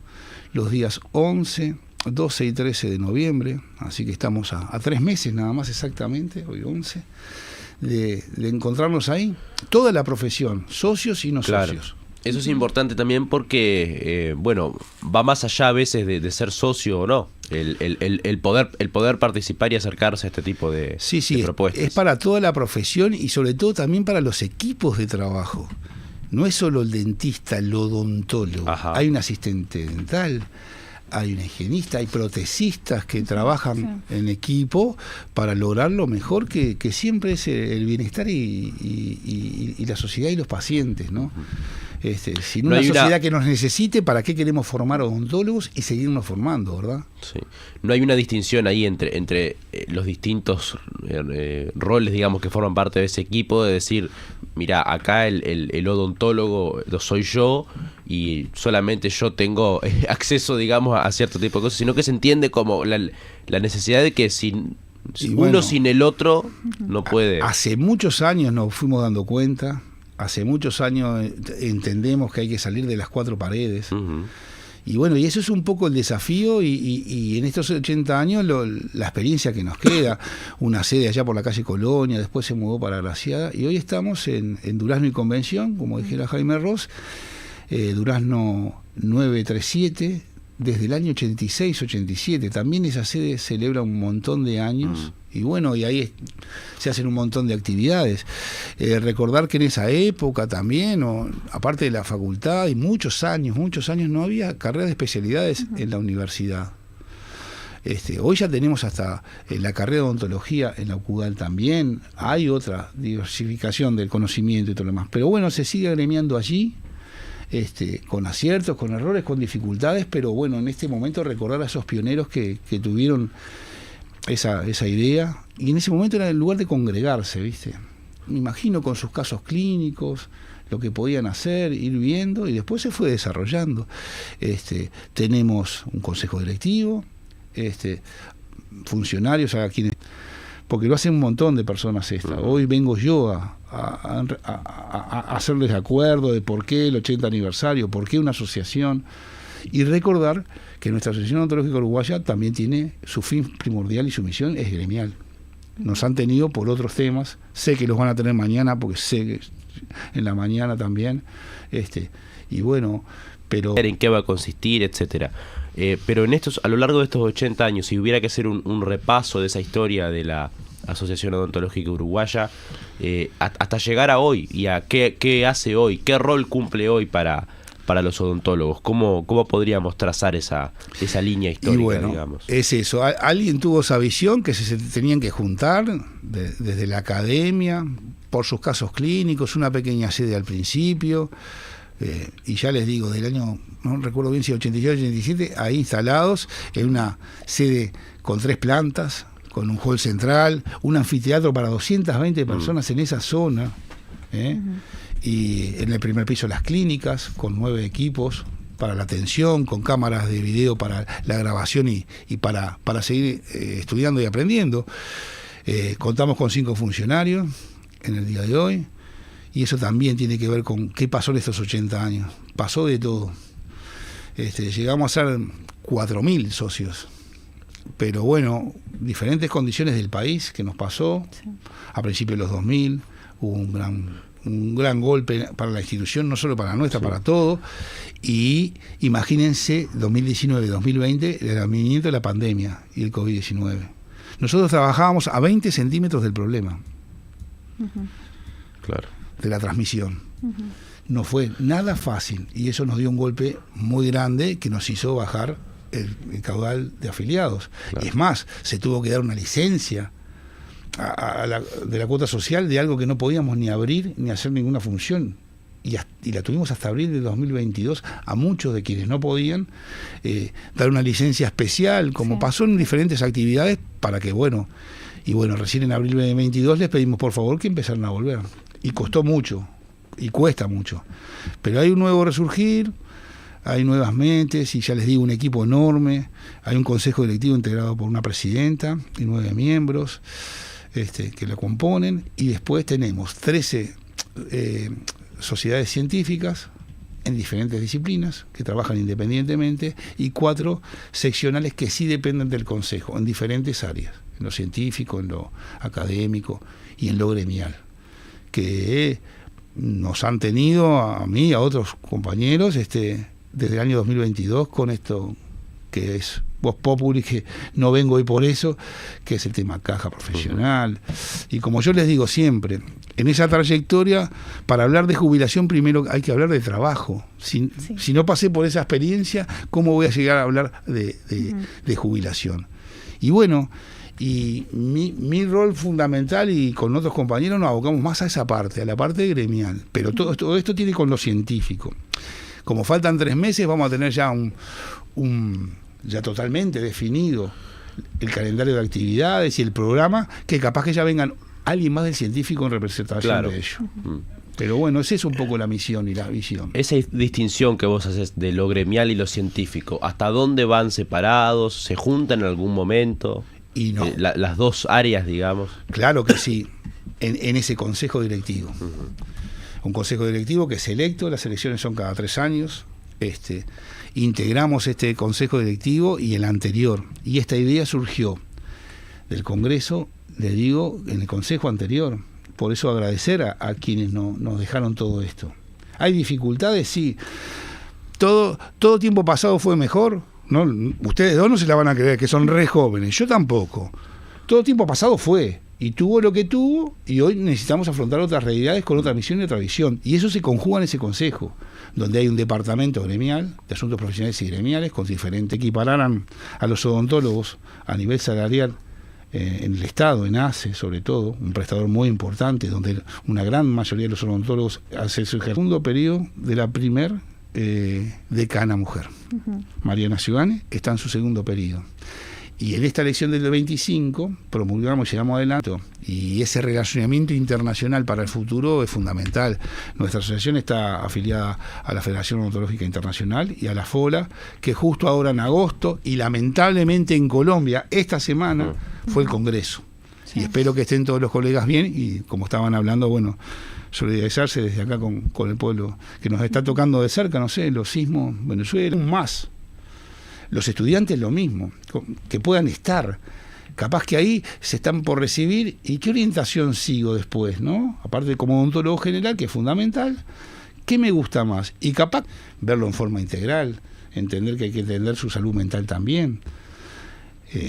O: los días 11, 12 y 13 de noviembre, así que estamos a 3 meses nada más exactamente, hoy 11, de encontrarnos ahí, toda la profesión, socios y no socios.
D: Eso es importante también porque, va más allá a veces de ser socio o no, el poder participar y acercarse a este tipo de propuestas.
O: Es para toda la profesión y sobre todo también para los equipos de trabajo. No es solo el dentista, el odontólogo. Ajá. Hay un asistente dental, hay un higienista, hay protecistas que trabajan en equipo para lograr lo mejor que siempre es el bienestar y la sociedad y los pacientes, ¿no? Sin una sociedad que nos necesite, ¿para qué queremos formar odontólogos y seguirnos formando, verdad?
D: Sí. No hay una distinción ahí entre los distintos roles, digamos, que forman parte de ese equipo, de decir, mira, acá el odontólogo soy yo y solamente yo tengo acceso, digamos, a cierto tipo de cosas, sino que se entiende como la necesidad de que uno sin el otro no puede.
O: Hace muchos años nos fuimos dando cuenta. Hace muchos años entendemos que hay que salir de las 4 paredes. Y bueno, y eso es un poco el desafío y en estos 80 años la experiencia que nos queda. Una sede allá por la calle Colonia, después se mudó para Graciada y hoy estamos en Durazno y Convención, como dijera Jaime Ross, Durazno 937, desde el año 86-87. También esa sede celebra un montón de años. Y bueno, y ahí se hacen un montón de actividades. Recordar que en esa época también, aparte de la facultad, y muchos años no había carrera de especialidades en la universidad. Hoy ya tenemos hasta la carrera de odontología en la UCUDAL también. Hay otra diversificación del conocimiento y todo lo demás. Pero bueno, se sigue agremiando allí, con aciertos, con errores, con dificultades, pero bueno, en este momento recordar a esos pioneros que tuvieron esa idea, y en ese momento era el lugar de congregarse, ¿viste? Me imagino con sus casos clínicos, lo que podían hacer, ir viendo, y después se fue desarrollando. Tenemos un consejo directivo, funcionarios, a quienes, porque lo hacen un montón de personas Hoy vengo yo a hacerles acuerdo de por qué el 80 aniversario, por qué una asociación, y recordar que nuestra Asociación Odontológica Uruguaya también tiene su fin primordial y su misión es gremial. Nos han tenido por otros temas, sé que los van a tener mañana, porque sé que en la mañana también, y bueno, pero...
D: en qué va a consistir, etcétera. Pero a lo largo de estos 80 años, si hubiera que hacer un repaso de esa historia de la Asociación Odontológica Uruguaya, hasta llegar a hoy, y a qué hace hoy, qué rol cumple hoy para los odontólogos, ¿cómo podríamos trazar esa línea histórica,
O: y bueno,
D: digamos?
O: Es eso, alguien tuvo esa visión que se tenían que juntar desde la academia, por sus casos clínicos, una pequeña sede al principio, y ya les digo, del año, no recuerdo bien si 86-87, ahí instalados en una sede con 3 plantas, con un hall central, un anfiteatro para 220 personas en esa zona, y en el primer piso las clínicas, con 9 equipos para la atención, con cámaras de video para la grabación y para seguir estudiando y aprendiendo. Contamos con 5 funcionarios en el día de hoy. Y eso también tiene que ver con qué pasó en estos 80 años. Pasó de todo. Llegamos a ser 4.000 socios. Pero bueno, diferentes condiciones del país que nos pasó. Sí. A principios de los 2000 hubo un gran golpe para la institución, no solo para la nuestra, sí, para todo. Y imagínense 2019-2020, el advenimiento de la pandemia y el COVID-19. Nosotros trabajábamos a 20 centímetros del problema. Claro. De la transmisión. No fue nada fácil y eso nos dio un golpe muy grande que nos hizo bajar el caudal de afiliados. Claro. Es más, se tuvo que dar una licencia de la cuota social de algo que no podíamos ni abrir ni hacer ninguna función. Y la tuvimos hasta abril de 2022 a muchos de quienes no podían dar una licencia especial, como sí, pasó en diferentes actividades, para que, recién en abril de 2022 les pedimos por favor que empezaran a volver. Y costó mucho, y cuesta mucho. Pero hay un nuevo resurgir, hay nuevas mentes, y ya les digo, un equipo enorme. Hay un consejo directivo integrado por una presidenta y 9 miembros que la componen, y después tenemos 13 sociedades científicas en diferentes disciplinas que trabajan independientemente, y 4 seccionales que sí dependen del consejo en diferentes áreas, en lo científico, en lo académico y en lo gremial, que nos han tenido a mí y a otros compañeros desde el año 2022 con esto que es Voz Populi, que no vengo hoy por eso, que es el tema caja profesional. Y como yo les digo siempre, en esa trayectoria, para hablar de jubilación primero hay que hablar de trabajo. Si no pasé por esa experiencia, ¿cómo voy a llegar a hablar de jubilación? Y bueno, y mi rol fundamental, y con otros compañeros nos abocamos más a esa parte, a la parte gremial. Pero todo esto tiene con lo científico. Como faltan 3 meses, vamos a tener ya ya totalmente definido el calendario de actividades y el programa, que capaz que ya vengan alguien más del científico en representación, claro, de ello. Pero bueno, esa es un poco la misión y la visión.
D: Esa distinción que vos haces de lo gremial y lo científico, ¿hasta dónde van separados? ¿Se juntan en algún momento?
O: Y no.
D: Las dos áreas, digamos.
O: Claro que sí, en ese consejo directivo. Un consejo directivo que es electo, las elecciones son cada 3 años. Integramos este consejo directivo y el anterior. Y esta idea surgió del Congreso, le digo, en el consejo anterior. Por eso agradecer a quienes nos dejaron todo esto. ¿Hay dificultades? Sí. ¿Todo tiempo pasado fue mejor? No, ustedes dos no se la van a creer, que son re jóvenes. Yo tampoco. Todo tiempo pasado fue. Y tuvo lo que tuvo, y hoy necesitamos afrontar otras realidades con otra misión y otra visión. Y eso se conjuga en ese consejo, donde hay un departamento gremial, de asuntos profesionales y gremiales, con diferente, equipararán a los odontólogos a nivel salarial en el Estado, en ACE sobre todo, un prestador muy importante, donde una gran mayoría de los odontólogos hace su segundo periodo de la primer decana mujer. Mariana Ciudadane está en su segundo periodo. Y en esta elección del 25 promulgamos y llegamos adelante, y ese relacionamiento internacional para el futuro es fundamental. Nuestra asociación está afiliada a la Federación Odontológica Internacional y a la FOLA, que justo ahora en agosto, y lamentablemente en Colombia esta semana, fue el Congreso. Sí. Y espero que estén todos los colegas bien, y como estaban hablando, solidarizarse desde acá con el pueblo que nos está tocando de cerca, no sé, los sismos, Venezuela, más. Los estudiantes lo mismo, que puedan estar. Capaz que ahí se están por recibir, ¿y qué orientación sigo después, no? Aparte como odontólogo general, que es fundamental, ¿qué me gusta más? Y capaz verlo en forma integral, entender que hay que entender su salud mental también.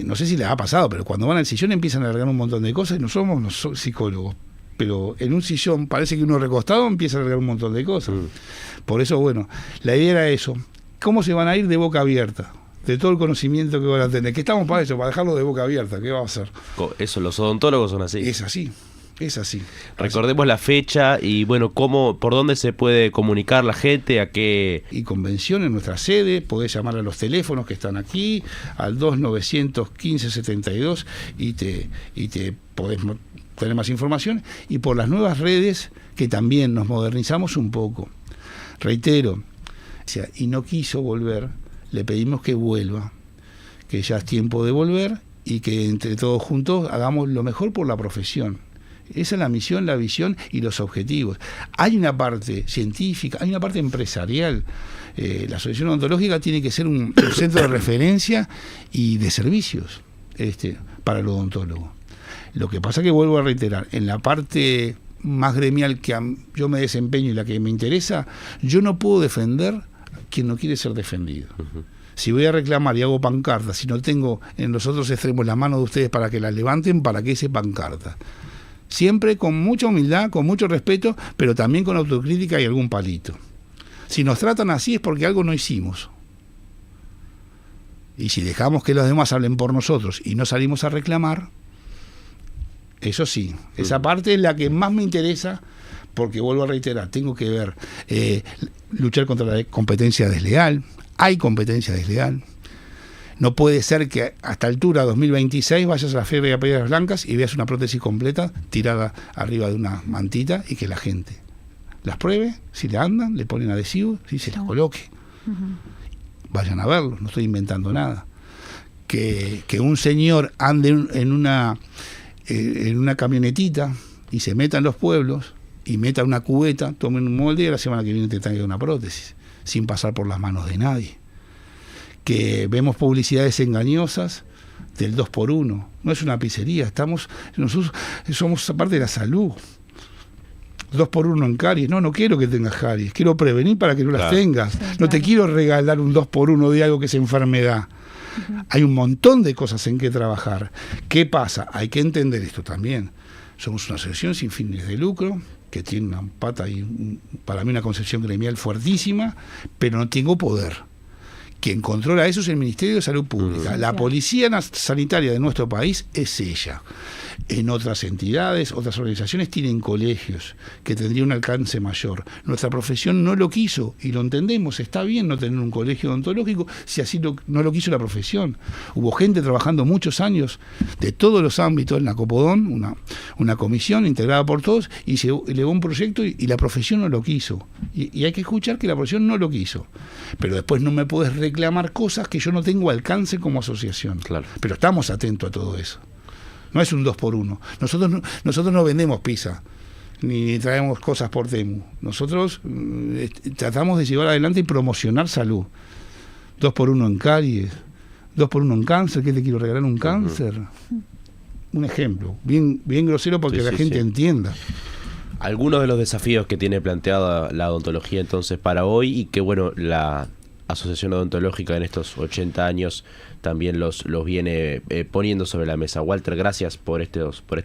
O: No sé si les ha pasado, pero cuando van al sillón empiezan a alargar un montón de cosas, y no somos psicólogos, pero en un sillón parece que uno recostado empieza a alargar un montón de cosas. Por eso, la idea era eso. ¿Cómo se van a ir de boca abierta? De todo el conocimiento que van a tener, que estamos para eso, para dejarlo de boca abierta. ¿Qué va a hacer?
D: Eso, los odontólogos son así.
O: Es así.
D: Recordemos la fecha y por dónde se puede comunicar la gente, a qué.
O: Y convención en nuestra sede, podés llamar a los teléfonos que están aquí, al 2915-72, y te podés tener más información, y por las nuevas redes, que también nos modernizamos un poco. Reitero, y no quiso volver. Le pedimos que vuelva, que ya es tiempo de volver, y que entre todos juntos hagamos lo mejor por la profesión. Esa es la misión, la visión y los objetivos. Hay una parte científica, hay una parte empresarial. La Asociación Odontológica tiene que ser un centro de referencia y de servicios para el odontólogo. Lo que pasa que vuelvo a reiterar, en la parte más gremial que yo me desempeño y la que me interesa, yo no puedo defender a quien no quiere ser defendido. Uh-huh. Si voy a reclamar y hago pancartas, si no tengo en los otros extremos la mano de ustedes para que las levanten, ¿para qué hice pancarta? Siempre con mucha humildad, con mucho respeto, pero también con autocrítica y algún palito. Si nos tratan así es porque algo no hicimos. Y si dejamos que los demás hablen por nosotros y no salimos a reclamar, eso sí, esa parte es la que más me interesa, porque vuelvo a reiterar, tengo que ver, luchar contra la competencia desleal. Hay competencia desleal. No puede ser que a esta altura, 2026, vayas a la Feria de Piedras Blancas y veas una prótesis completa tirada arriba de una mantita y que la gente las pruebe, si le andan, le ponen adhesivo y se las coloque. Uh-huh. Vayan a verlo, no estoy inventando nada. Que un señor ande en una camionetita y se meta en los pueblos y meta una cubeta, tomen un molde y la semana que viene te traiga una prótesis, sin pasar por las manos de nadie. Que vemos publicidades engañosas del 2x1. No es una pizzería, nosotros somos parte de la salud. 2x1 en caries. No quiero que tengas caries, quiero prevenir para que no las tengas. Sí, no te quiero regalar un 2x1 de algo que es enfermedad. Uh-huh. Hay un montón de cosas en que trabajar. ¿Qué pasa? Hay que entender esto también. Somos una asociación sin fines de lucro, que tiene una pata y para mí una concepción gremial fuertísima, pero no tengo poder. Quien controla eso es el Ministerio de Salud Pública. La policía sanitaria de nuestro país es ella. En otras entidades, otras organizaciones tienen colegios que tendrían un alcance mayor. Nuestra profesión no lo quiso y lo entendemos. Está bien no tener un colegio odontológico si así no lo quiso la profesión. Hubo gente trabajando muchos años de todos los ámbitos en la Copodón, una comisión integrada por todos, y se elevó un proyecto y la profesión no lo quiso. Y hay que escuchar que la profesión no lo quiso. Pero después no me puedes reclamar cosas que yo no tengo alcance como asociación. Claro. Pero estamos atentos a todo eso. No es un 2x1. Nosotros no vendemos pizza, ni traemos cosas por Temu. Nosotros tratamos de llevar adelante y promocionar salud. 2x1 en caries, 2x1 en cáncer. ¿Qué te quiero regalar? ¿Un cáncer? Un ejemplo, bien grosero porque la gente entienda.
D: Algunos de los desafíos que tiene planteada la odontología entonces para hoy, y que bueno, la Asociación Odontológica en estos 80 años también los viene poniendo sobre la mesa. Walter, gracias por este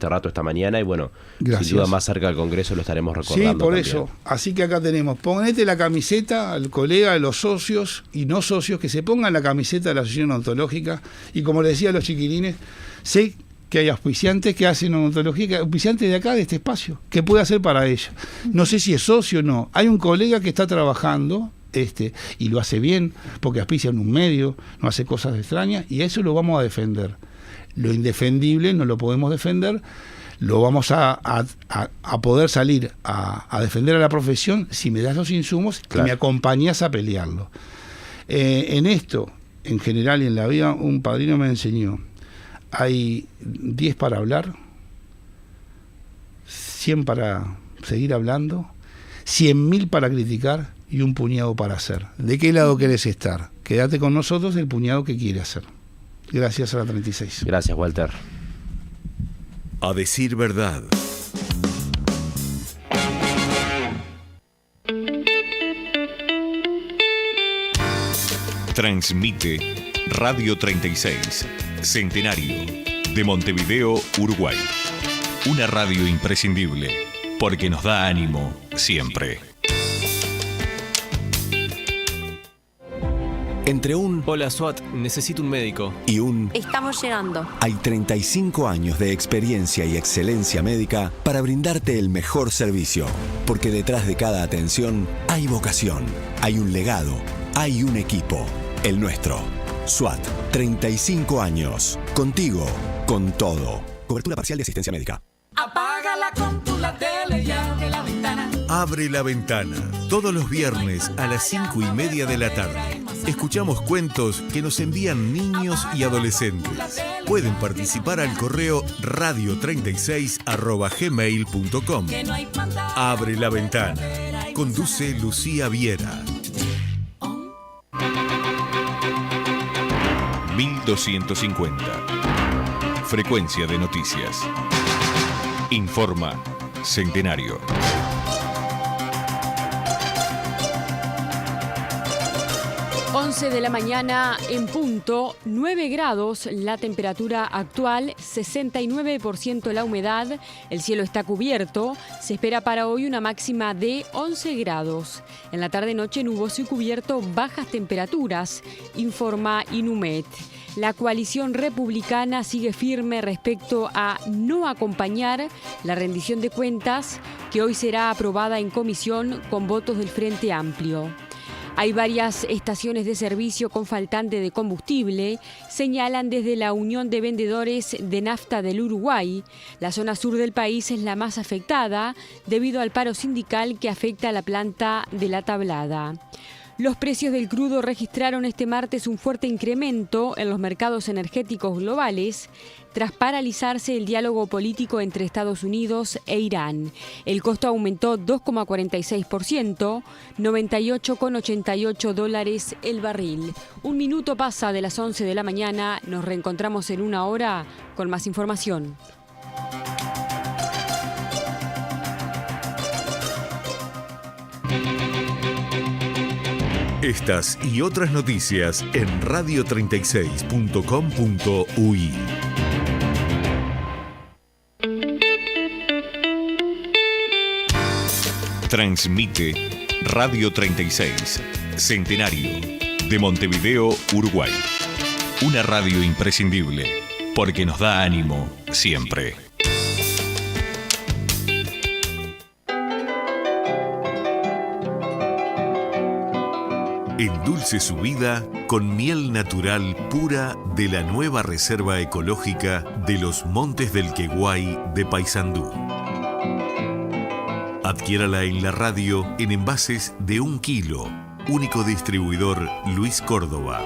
D: rato esta mañana, y bueno, gracias. Sin duda más cerca del Congreso lo estaremos recordando.
O: Sí, por
D: también.
O: Eso. Así que acá tenemos, ponete la camiseta al colega, a los socios y no socios, que se pongan la camiseta de la Asociación Odontológica, y como les decía a los chiquilines, sé que hay auspiciantes que hacen odontología, auspiciantes de acá, de este espacio, que puede hacer para ellos. No sé si es socio o no. Hay un colega que está trabajando y lo hace bien, porque auspicia en un medio, no hace cosas extrañas, y eso lo vamos a defender. Lo indefendible no lo podemos defender, lo vamos a poder salir a defender a la profesión si me das los insumos, claro, y me acompañas a pelearlo. En esto, en general y en la vida, un padrino me enseñó, hay 10 para hablar, 100 para seguir hablando, 100.000 para criticar y un puñado para hacer. ¿De qué lado querés estar? Quédate con nosotros, el puñado que quiere hacer. Gracias a la 36.
D: Gracias, Walter.
F: A decir verdad. Transmite Radio 36, Centenario, de Montevideo, Uruguay. Una radio imprescindible, porque nos da ánimo siempre.
P: Entre un "Hola SWAT, necesito un médico" y un
Q: "Estamos llegando",
P: hay 35 años de experiencia y excelencia médica para brindarte el mejor servicio. Porque detrás de cada atención hay vocación, hay un legado, hay un equipo. El nuestro. SWAT, 35 años. Contigo, con todo. Cobertura parcial de asistencia médica.
R: Apágala con la tele y abre la ventana.
F: Abre la ventana. Todos los viernes a las 5:30 de la tarde. Escuchamos cuentos que nos envían niños y adolescentes. Pueden participar al correo radio36@gmail.com. Abre la ventana. Conduce Lucía Viera. 1250. Frecuencia de noticias. Informa Centenario.
G: 11 de la mañana en punto, 9 grados la temperatura actual, 69% la humedad, el cielo está cubierto, se espera para hoy una máxima de 11 grados. En la tarde-noche nuboso y cubierto, bajas temperaturas, informa Inumet. La coalición republicana sigue firme respecto a no acompañar la rendición de cuentas que hoy será aprobada en comisión con votos del Frente Amplio. Hay varias estaciones de servicio con faltante de combustible, señalan desde la Unión de Vendedores de Nafta del Uruguay. La zona sur del país es la más afectada debido al paro sindical que afecta a la planta de La Tablada. Los precios del crudo registraron este martes un fuerte incremento en los mercados energéticos globales tras paralizarse el diálogo político entre Estados Unidos e Irán. El costo aumentó 2,46%, 98,88 dólares el barril. Un minuto pasa de las 11 de la mañana, nos reencontramos en una hora con más información.
F: Estas y otras noticias en radio36.com.uy. Transmite Radio 36, Centenario, de Montevideo, Uruguay. Una radio imprescindible, porque nos da ánimo siempre. Endulce su vida con miel natural pura de la nueva Reserva Ecológica de los Montes del Queguay de Paysandú. Adquiérala en la radio en envases de 1 kilo. Único distribuidor Luis Córdoba.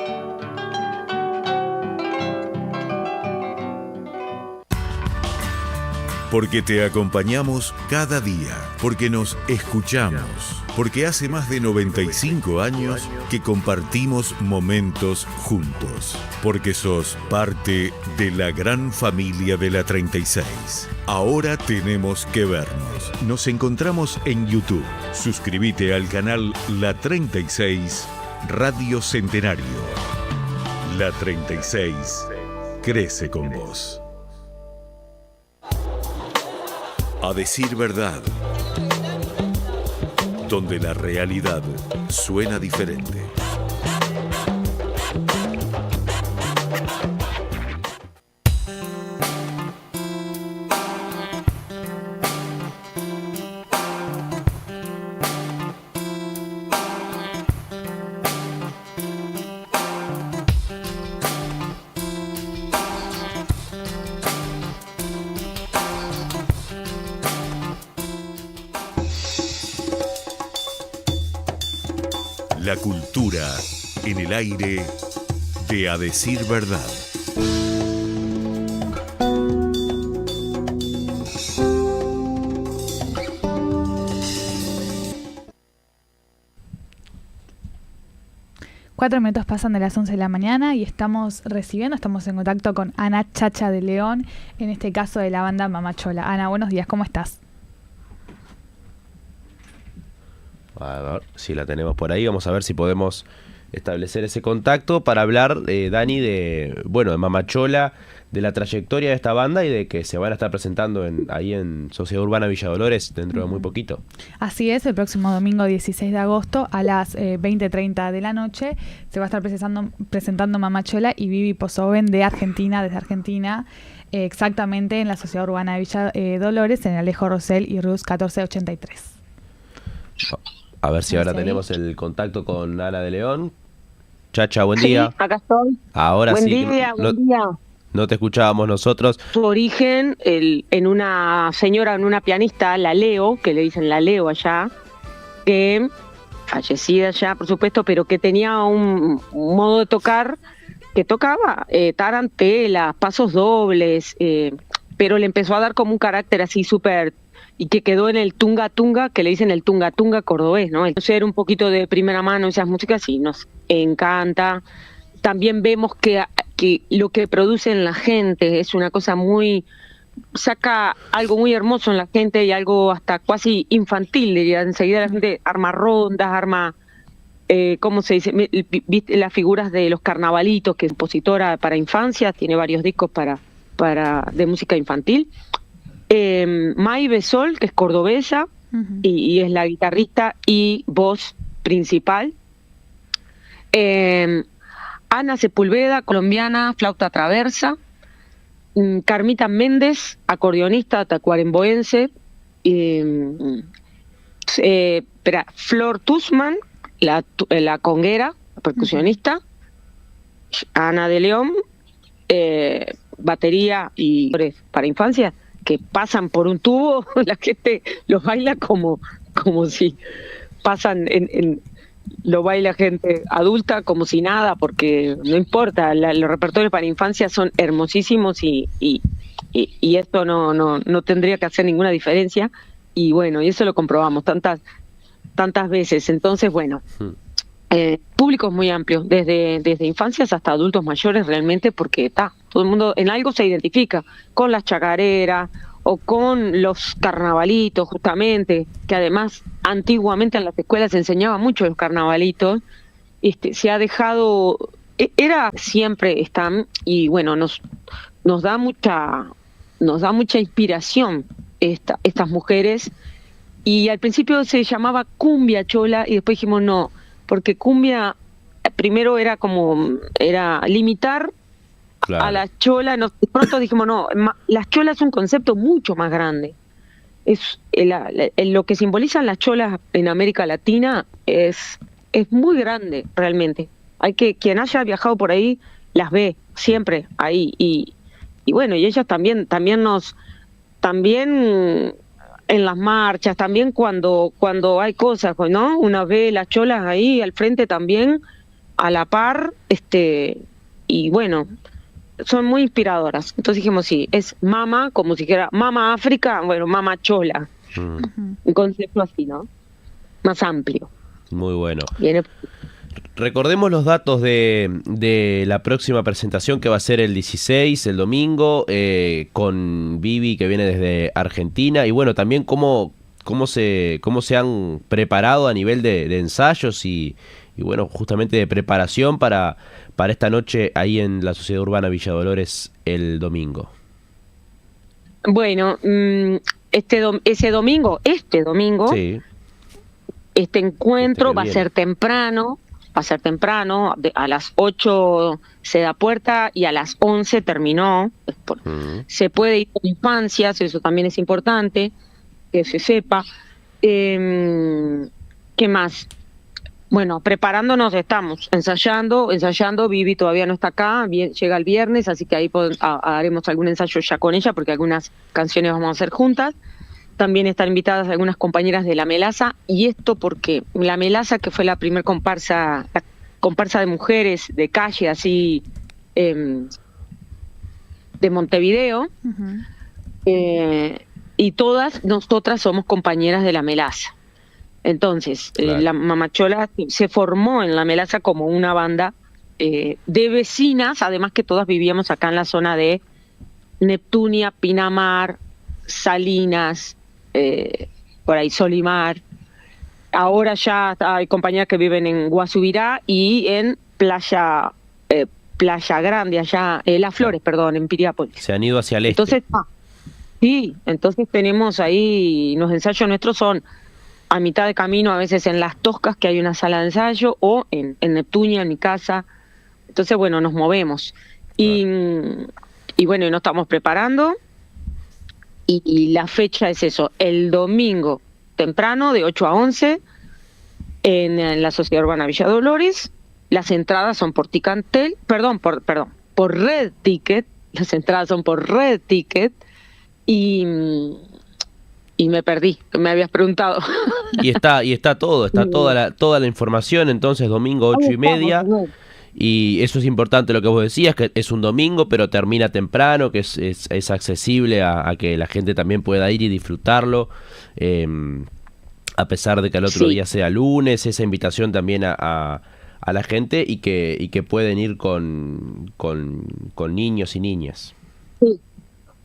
F: Porque te acompañamos cada día, porque nos escuchamos, porque hace más de 95 años que compartimos momentos juntos, porque sos parte de la gran familia de la 36. Ahora tenemos que vernos. Nos encontramos en YouTube. Suscríbete al canal La 36 Radio Centenario. La 36 crece con vos. A decir verdad, donde la realidad suena diferente. La cultura en el aire de A Decir Verdad.
C: Cuatro minutos pasan de las 11 de la mañana y estamos en contacto con Ana Chacha de León, en este caso de la banda Mamachola. Ana, buenos días, ¿cómo estás?
D: A ver si la tenemos por ahí, vamos a ver si podemos establecer ese contacto para hablar, Dani, de Mamachola, de la trayectoria de esta banda y de que se van a estar presentando ahí en Sociedad Urbana Villa Dolores dentro de muy poquito.
C: Así es, el próximo domingo 16 de agosto a las 20:30 de la noche se va a estar presentando Mamachola y Vivi Pozoven desde Argentina, exactamente en la Sociedad Urbana de Villa Dolores, en Alejo Rosell y Rus 1483.
D: A ver si ahora tenemos el contacto con Ana de León. Chacha, buen día.
Q: Sí, acá estoy.
D: Ahora
Q: buen
D: sí.
Q: Día, buen día.
D: No te escuchábamos nosotros.
Q: Su origen en una señora, en una pianista, la Leo, que le dicen la Leo allá, que fallecida ya, por supuesto, pero que tenía un modo de tocar que tocaba tarantelas, pasos dobles, pero le empezó a dar como un carácter así súper, y que quedó en el tunga tunga, que le dicen el tunga tunga cordobés, ¿no? Entonces era un poquito de primera mano esas músicas y nos encanta. También vemos que lo que producen la gente es una cosa muy, saca algo muy hermoso en la gente y algo hasta casi infantil, diría. Enseguida la gente arma rondas, arma, ¿cómo se dice? ¿Viste las figuras de los carnavalitos, que es compositora para infancia, tiene varios discos de música infantil? May Besol, que es cordobesa, y es la guitarrista y voz principal. Ana Sepúlveda, colombiana, flauta traversa. Carmita Méndez, acordeonista tacuaremboense. Flor Tusman, la conguera, percusionista. Ana de León, batería y para infancia, que pasan por un tubo, la gente los baila como si pasan lo baila gente adulta como si nada, porque no importa, los repertorios para infancia son hermosísimos y esto no tendría que hacer ninguna diferencia, y bueno, y eso lo comprobamos tantas veces. Entonces, bueno, públicos muy amplios, desde infancias hasta adultos mayores realmente, porque todo el mundo en algo se identifica con las chacareras o con los carnavalitos, justamente, que además antiguamente en las escuelas se enseñaba mucho los carnavalitos. Se ha dejado, siempre están, y bueno, nos da mucha inspiración estas mujeres. Y al principio se llamaba cumbia chola y después dijimos no, porque cumbia primero era limitar a las cholas. Pronto dijimos no, las cholas es un concepto mucho más grande. Es lo que simbolizan las cholas en América Latina es muy grande realmente. Quien haya viajado por ahí las ve siempre ahí, y bueno, y ellas también en las marchas, también cuando hay cosas, ¿no? Una ve las cholas ahí al frente también, a la par, y bueno, son muy inspiradoras. Entonces dijimos, sí, es mama, como si fuera mama África, bueno, mama chola. Un concepto así, ¿no? Más amplio.
D: Muy bueno. Recordemos los datos de la próxima presentación, que va a ser el 16, el domingo, con Vivi, que viene desde Argentina, y bueno, también cómo se han preparado a nivel de ensayos y bueno, justamente de preparación para esta noche ahí en la Sociedad Urbana Villa Dolores el domingo.
Q: Bueno, este domingo, sí, este encuentro va a ser temprano. A las 8 se da puerta y a las 11 terminó. Se puede ir con infancias, eso también es importante que se sepa. ¿Qué más? Bueno, preparándonos estamos, ensayando. Vivi todavía no está acá, llega el viernes, así que ahí haremos algún ensayo ya con ella, porque algunas canciones vamos a hacer juntas. También están invitadas algunas compañeras de La Melaza, y esto porque La Melaza, que fue la primer comparsa de mujeres de calle, así, de Montevideo, y todas nosotras somos compañeras de La Melaza. Entonces, la Mamachola se formó en La Melaza como una banda de vecinas, además que todas vivíamos acá en la zona de Neptunia, Pinamar, Salinas, por ahí Solimar. Ahora ya hay compañeras que viven en Guasubirá y en Playa Grande, allá, Las Flores, perdón, en Piriápolis.
D: Se han ido hacia el este.
Q: Entonces, entonces tenemos ahí, los ensayos nuestros son a mitad de camino, a veces en Las Toscas, que hay una sala de ensayo, o en Neptunia, en mi casa. Entonces, bueno, nos movemos. Y bueno, y nos estamos preparando. Y la fecha es eso, el domingo temprano, de 8 a 11, en la Sociedad Urbana Villa Dolores. Las entradas son por Ticantel, por Red Ticket. Las entradas son por Red Ticket. Y me perdí, me habías preguntado.
D: Y está toda la información, entonces domingo 8:30. Y eso es importante lo que vos decías, que es un domingo, pero termina temprano, que es accesible a que la gente también pueda ir y disfrutarlo, a pesar de que el otro día sea lunes. Esa invitación también a la gente y que pueden ir con niños y niñas.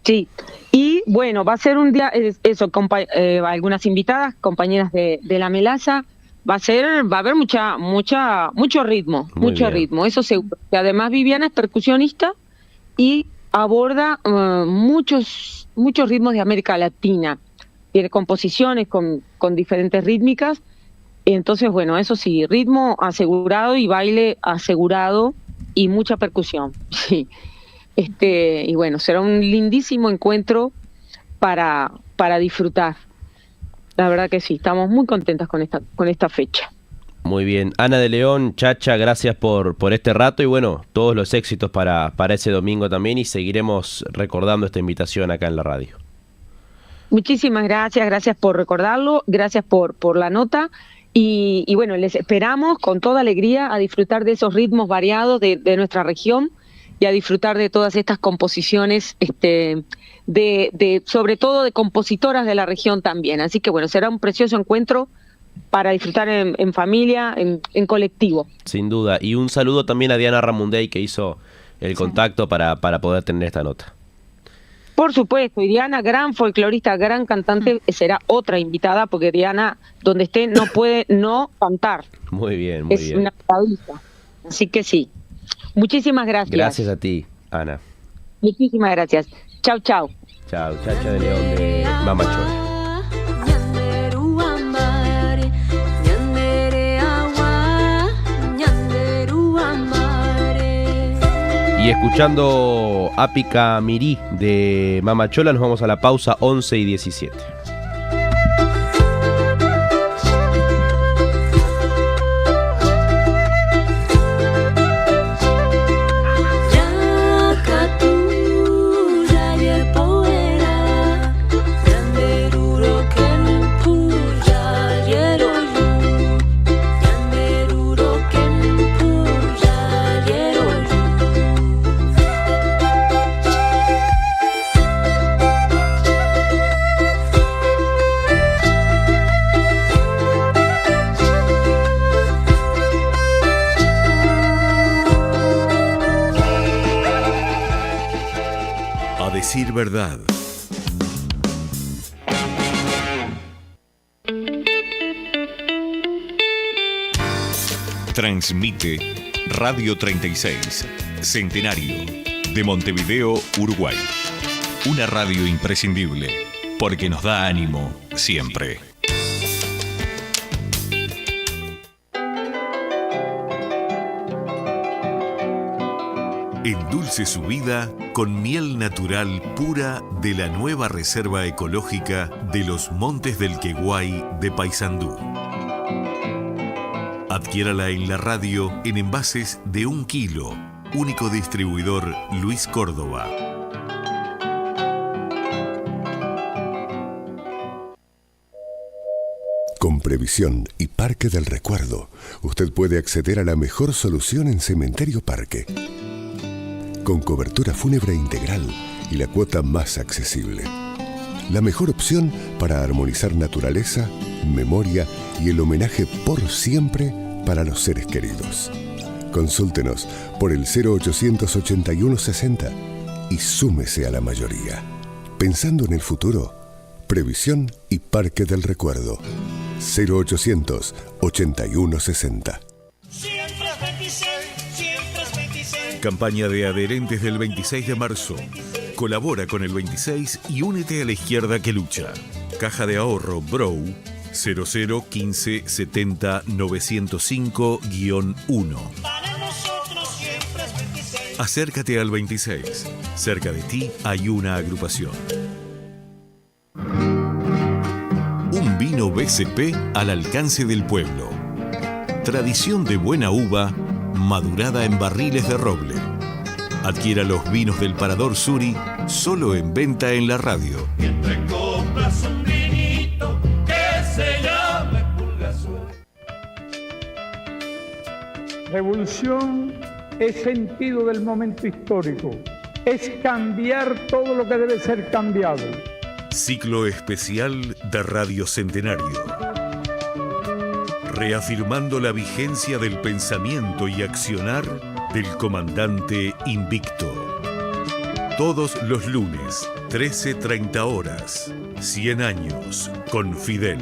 Q: Sí, y bueno, va a ser un día, algunas invitadas, compañeras de la Melaza, va a haber mucho ritmo, ritmo, eso seguro. Además Viviana es percusionista y aborda muchos ritmos de América Latina, tiene composiciones con diferentes rítmicas, entonces bueno, eso sí, ritmo asegurado y baile asegurado y mucha percusión, sí. Y bueno, será un lindísimo encuentro para disfrutar. La verdad que sí, estamos muy contentas con esta fecha.
D: Muy bien. Ana de León, Chacha, gracias por este rato y bueno, todos los éxitos para ese domingo también, y seguiremos recordando esta invitación acá en la radio.
Q: Muchísimas gracias por recordarlo, gracias por la nota y bueno, les esperamos con toda alegría a disfrutar de esos ritmos variados de nuestra región y a disfrutar de todas estas composiciones, sobre todo de compositoras de la región también. Así que bueno, será un precioso encuentro para disfrutar en familia, en colectivo.
D: Sin duda. Y un saludo también a Diana Ramundey, que hizo el contacto para poder tener esta nota.
Q: Por supuesto, y Diana, gran folclorista, gran cantante, será otra invitada, porque Diana, donde esté, no puede no cantar.
D: Muy bien, muy bien.
Q: Es una maravilla. Así que sí. Muchísimas gracias.
D: Gracias a ti, Ana.
Q: Muchísimas gracias. Chau, chau.
D: Chau, Chacha de León de Mama Chola. Y escuchando Ápica Mirí de Mama Chola, nos vamos a la pausa 11:17.
F: Decir verdad. Transmite Radio 36, Centenario, de Montevideo, Uruguay. Una radio imprescindible, porque nos da ánimo siempre. Endulce su vida con miel natural pura de la nueva Reserva Ecológica de los Montes del Queguay de Paysandú. Adquiérala en la radio en envases de 1 kilo. Único distribuidor Luis Córdoba.
S: Con Previsión y Parque del Recuerdo, usted puede acceder a la mejor solución en Cementerio Parque. Con cobertura fúnebre integral y la cuota más accesible. La mejor opción para armonizar naturaleza, memoria y el homenaje por siempre para los seres queridos. Consúltenos por el 0881 60 y súmese a la mayoría. Pensando en el futuro, Previsión y Parque del Recuerdo. 0800 81 60.
F: Campaña de adherentes del 26 de marzo. Colabora con el 26 y únete a la izquierda que lucha. Caja de ahorro Brow 00 15 70 905-1. Acércate al 26. Cerca de ti hay una agrupación. Un vino BCP al alcance del pueblo. Tradición de buena uva, madurada en barriles de roble. Adquiera los vinos del Parador Suri, solo en venta en la radio.
L: Siempre compras un vinito que se llame Pulgasur.
H: Revolución es sentido del momento histórico, es cambiar todo lo que debe ser cambiado.
F: Ciclo especial de Radio Centenario. Reafirmando la vigencia del pensamiento y accionar del comandante invicto. Todos los lunes, 13:30 horas, 100 años con Fidel.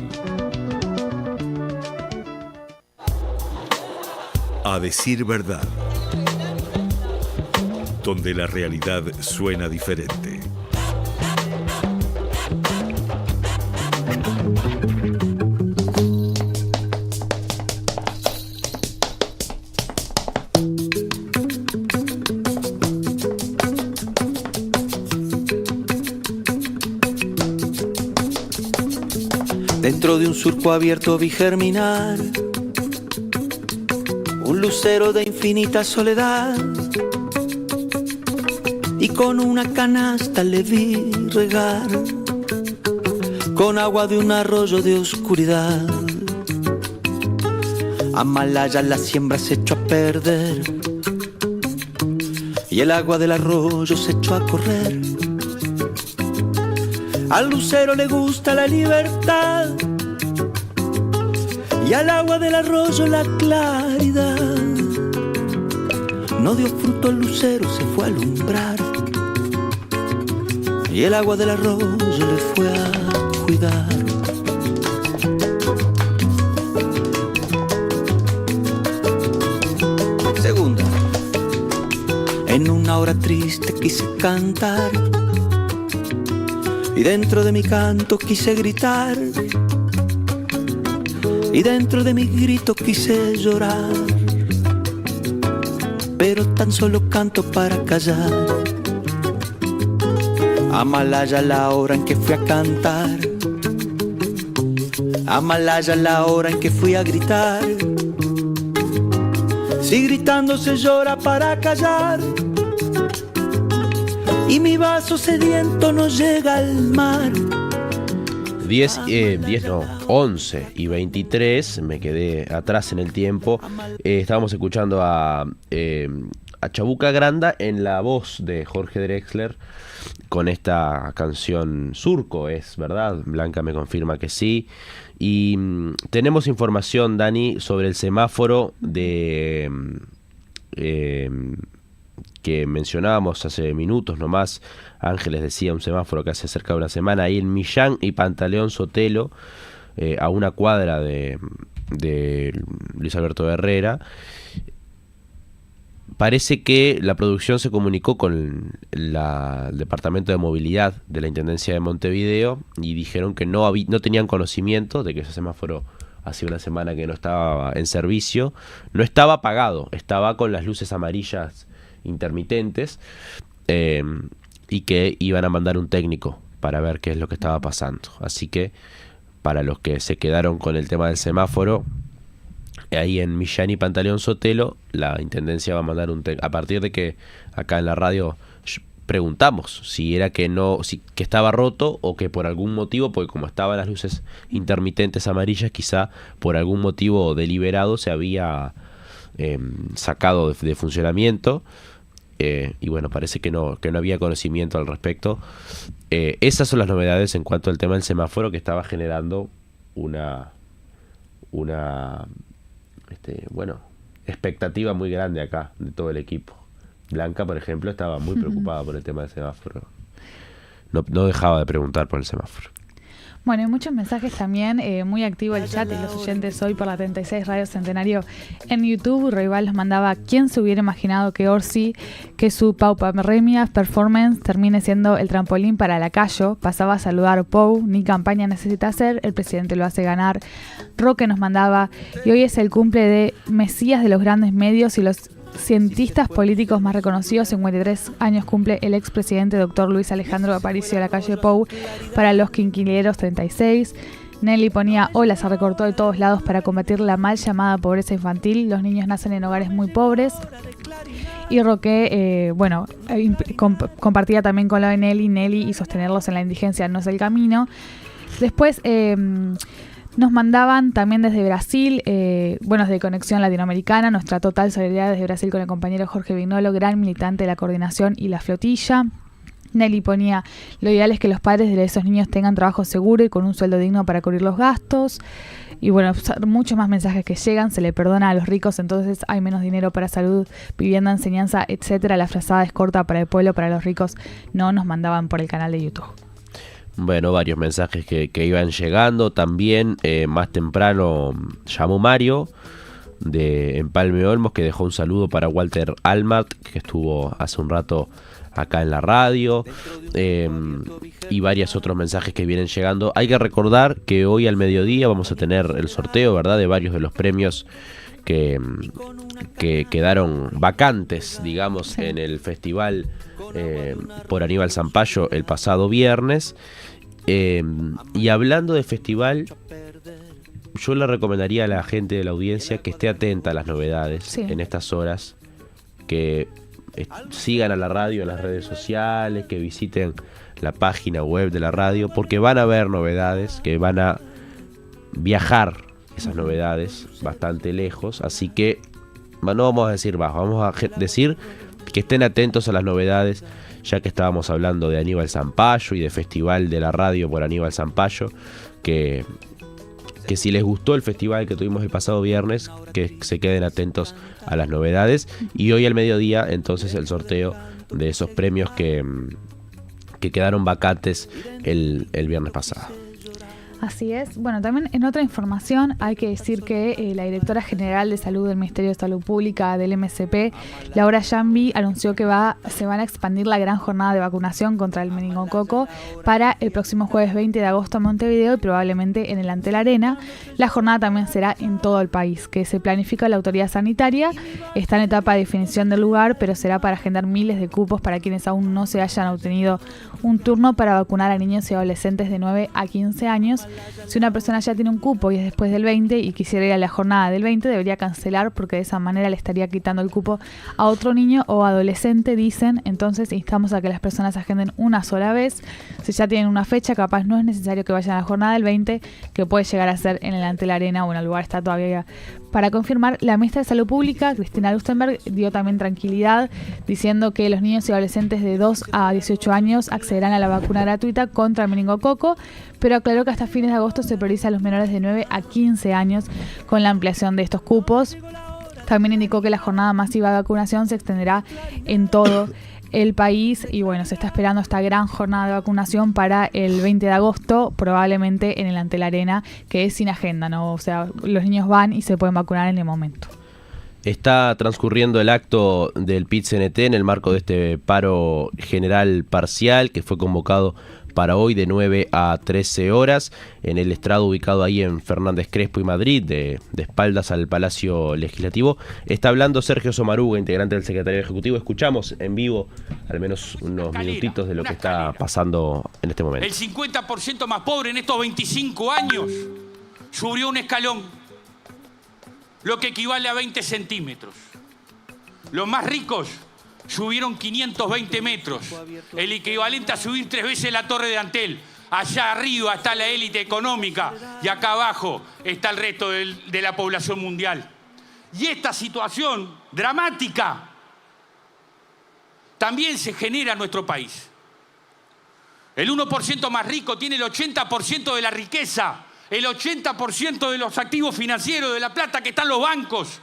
F: A decir verdad, donde la realidad suena diferente.
J: Dentro de un surco abierto vi germinar un lucero de infinita soledad, y con una canasta le vi regar con agua de un arroyo de oscuridad. A Malaya la siembra se echó a perder y el agua del arroyo se echó a correr. Al lucero le gusta la libertad y al agua del arroyo la claridad. No dio fruto el lucero, se fue a alumbrar y el agua del arroyo le fue a cuidar. Segunda. En una hora triste quise cantar y dentro de mi canto quise gritar, y dentro de mi grito quise llorar, pero tan solo canto para callar. A Malaya la hora en que fui a cantar, a Malaya la hora en que fui a gritar. Si gritando se llora para callar y mi vaso sediento no llega al mar.
D: 11:23, me quedé atrás en el tiempo. Estábamos escuchando a Chabuca Granda en la voz de Jorge Drexler con esta canción Surco, ¿es verdad? Blanca me confirma que sí. Y tenemos información, Dani, sobre el semáforo de que mencionábamos hace minutos nomás. Ángeles decía un semáforo que hace cerca de una semana ahí en Millán y Pantaleón Sotelo, a una cuadra de Luis Alberto Herrera. Parece que la producción se comunicó con el Departamento de Movilidad de la Intendencia de Montevideo y dijeron que no tenían conocimiento de que ese semáforo hacía una semana que no estaba en servicio. No estaba apagado, estaba con las luces amarillas intermitentes, y que iban a mandar un técnico para ver qué es lo que estaba pasando. Así que para los que se quedaron con el tema del semáforo, ahí en Millán y Pantaleón Sotelo, la Intendencia va a mandar un técnico. A partir de que acá en la radio preguntamos si era que que estaba roto o que por algún motivo, porque como estaban las luces intermitentes amarillas, quizá por algún motivo deliberado se había sacado de funcionamiento. Y bueno, parece que no había conocimiento al respecto. Esas son las novedades en cuanto al tema del semáforo, que estaba generando una expectativa muy grande acá de todo el equipo. Blanca, por ejemplo, estaba muy preocupada por el tema del semáforo. No dejaba de preguntar por el semáforo.
C: Bueno, hay muchos mensajes también, muy activo el chat y los oyentes hoy por la 36 Radio Centenario en YouTube. Roibal los mandaba: ¿quién se hubiera imaginado que Orsi, que su pauperemia performance termine siendo el trampolín para Lacayo? Pasaba a saludar a Pou, ni campaña necesita hacer, el presidente lo hace ganar. Roque nos mandaba: y hoy es el cumple de Mesías de los grandes medios y los cientistas políticos más reconocidos. 53 años cumple el expresidente doctor Luis Alejandro Aparicio Lacalle Pou. Para los quinquileros, 36. Nelly ponía: hola, se recortó de todos lados para combatir la mal llamada pobreza infantil. Los niños nacen en hogares muy pobres. Y Roque, compartía también con la de Nelly y sostenerlos en la indigencia no es el camino. Después Nos mandaban también desde Brasil, desde Conexión Latinoamericana, nuestra total solidaridad desde Brasil con el compañero Jorge Vignolo, gran militante de la coordinación y la flotilla. Nelly ponía, lo ideal es que los padres de esos niños tengan trabajo seguro y con un sueldo digno para cubrir los gastos. Y bueno, muchos más mensajes que llegan, se le perdona a los ricos, entonces hay menos dinero para salud, vivienda, enseñanza, etcétera. La frazada es corta para el pueblo, para los ricos no, nos mandaban por el canal de YouTube.
D: Bueno, varios mensajes que iban llegando. También más temprano llamó Mario de Empalme Olmos, que dejó un saludo para Walter Almart, que estuvo hace un rato acá en la radio, y varios otros mensajes que vienen llegando. Hay que recordar que hoy al mediodía vamos a tener el sorteo, ¿verdad?, de varios de los premios que quedaron vacantes, digamos, en el festival por Aníbal Zampayo el pasado viernes. Y hablando de festival, yo le recomendaría a la gente de la audiencia que esté atenta a las novedades en estas horas, que sigan a la radio en las redes sociales, que visiten la página web de la radio, porque van a haber novedades, que van a viajar esas novedades bastante lejos, así que no vamos a decir bajo, vamos a decir que estén atentos a las novedades, ya que estábamos hablando de Aníbal Zampayo y de Festival de la Radio por Aníbal Zampayo, que si les gustó el festival que tuvimos el pasado viernes, que se queden atentos a las novedades. Y hoy al mediodía, entonces, el sorteo de esos premios que quedaron vacantes el viernes pasado.
C: Así es. Bueno, también en otra información hay que decir que la directora general de Salud del Ministerio de Salud Pública del MSP, Laura Jambi, anunció que se van a expandir la gran jornada de vacunación contra el meningococo para el próximo jueves 20 de agosto en Montevideo y probablemente en el Antel Arena. La jornada también será en todo el país, que se planifica la autoridad sanitaria. Está en etapa de definición del lugar, pero será para agendar miles de cupos para quienes aún no se hayan obtenido un turno para vacunar a niños y adolescentes de 9 a 15 años. Si una persona ya tiene un cupo y es después del 20 y quisiera ir a la jornada del 20, debería cancelar, porque de esa manera le estaría quitando el cupo a otro niño o adolescente, dicen. Entonces instamos a que las personas agenden una sola vez. Si ya tienen una fecha, capaz no es necesario que vayan a la jornada del 20, que puede llegar a ser en el Antel Arena o en el lugar está todavía para confirmar. La ministra de Salud Pública, Cristina Lustenberg, dio también tranquilidad, diciendo que los niños y adolescentes de 2 a 18 años accederán a la vacuna gratuita contra el meningococo, pero aclaró que hasta fines de agosto se prioriza a los menores de 9 a 15 años con la ampliación de estos cupos. También indicó que la jornada masiva de vacunación se extenderá en todo el país y bueno, se está esperando esta gran jornada de vacunación para el 20 de agosto, probablemente en el Antel Arena, que es sin agenda, ¿no? O sea, los niños van y se pueden vacunar en el momento.
D: Está transcurriendo el acto del PIT-CNT en el marco de este paro general parcial que fue convocado para hoy de 9 a 13 horas en el estrado ubicado ahí en Fernández Crespo y Madrid, de espaldas al Palacio Legislativo. Está hablando Sergio Somaruga, integrante del Secretariado Ejecutivo. Escuchamos en vivo al menos unos minutitos de lo que está pasando en este momento.
T: El 50% más pobre en estos 25 años subió un escalón, lo que equivale a 20 centímetros. Los más ricos subieron 520 metros, el equivalente a subir 3 veces la Torre de Antel. Allá arriba está la élite económica y acá abajo está el resto de la población mundial. Y esta situación dramática también se genera en nuestro país. El 1% más rico tiene el 80% de la riqueza, el 80% de los activos financieros, de la plata que está en los bancos.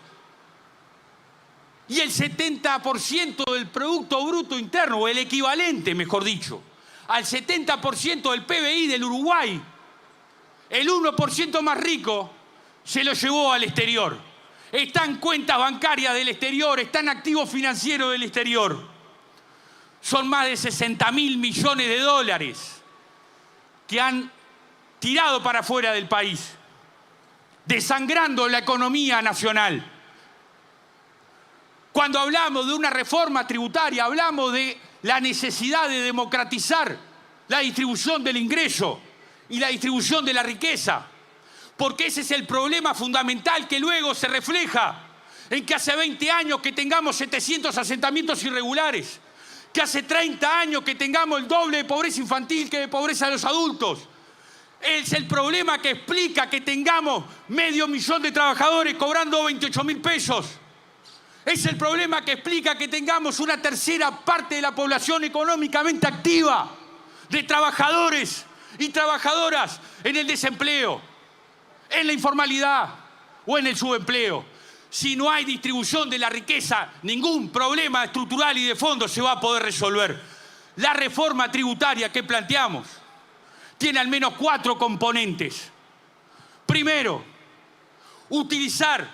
T: Y el 70% del Producto Bruto Interno, o el equivalente, mejor dicho, al 70% del PBI del Uruguay, el 1% más rico se lo llevó al exterior. Está en cuentas bancarias del exterior, está en activos financieros del exterior. Son más de 60.000 millones de dólares que han tirado para afuera del país, desangrando la economía nacional. Cuando hablamos de una reforma tributaria, hablamos de la necesidad de democratizar la distribución del ingreso y la distribución de la riqueza, porque ese es el problema fundamental que luego se refleja en que hace 20 años que tengamos 700 asentamientos irregulares, que hace 30 años que tengamos el doble de pobreza infantil que de pobreza de los adultos, Es el problema que explica que tengamos 500.000 de trabajadores cobrando 28.000 pesos. Es el problema que explica que tengamos una tercera parte de la población económicamente activa, de trabajadores y trabajadoras en el desempleo, en la informalidad o en el subempleo. Si no hay distribución de la riqueza, ningún problema estructural y de fondo se va a poder resolver. La reforma tributaria que planteamos tiene al menos 4 componentes. Primero, utilizar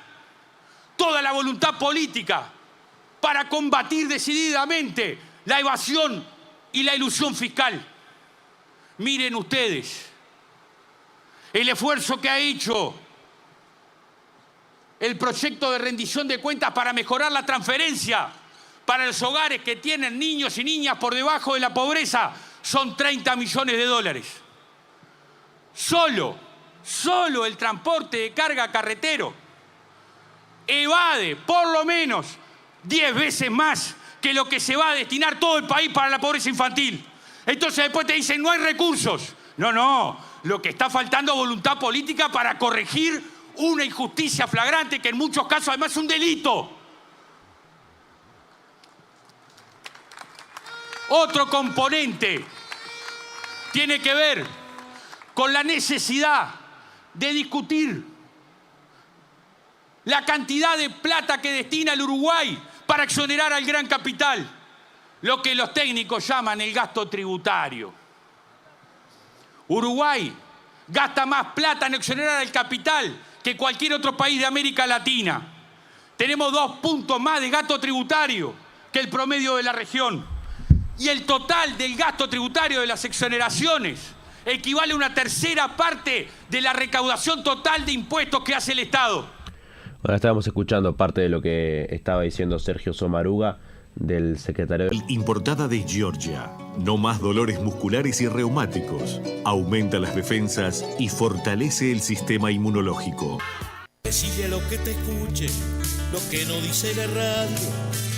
T: toda la voluntad política para combatir decididamente la evasión y la elusión fiscal. Miren ustedes el esfuerzo que ha hecho el proyecto de rendición de cuentas para mejorar la transferencia para los hogares que tienen niños y niñas por debajo de la pobreza. Son 30 millones de dólares. Solo el transporte de carga carretero evade por lo menos 10 veces más que lo que se va a destinar todo el país para la pobreza infantil. Entonces después te dicen no hay recursos. No, lo que está faltando es voluntad política para corregir una injusticia flagrante que en muchos casos además es un delito. Otro componente tiene que ver con la necesidad de discutir la cantidad de plata que destina el Uruguay para exonerar al gran capital, lo que los técnicos llaman el gasto tributario. Uruguay gasta más plata en exonerar al capital que cualquier otro país de América Latina. Tenemos 2 puntos más de gasto tributario que el promedio de la región. Y el total del gasto tributario de las exoneraciones equivale a una tercera parte de la recaudación total de impuestos que hace el Estado.
D: Ahora estábamos escuchando parte de lo que estaba diciendo Sergio Somaruga, del secretario.
F: Importada de Georgia. No más dolores musculares y reumáticos. Aumenta las defensas y fortalece el sistema inmunológico.
M: Decile a lo que te escuche, lo que no dice la radio,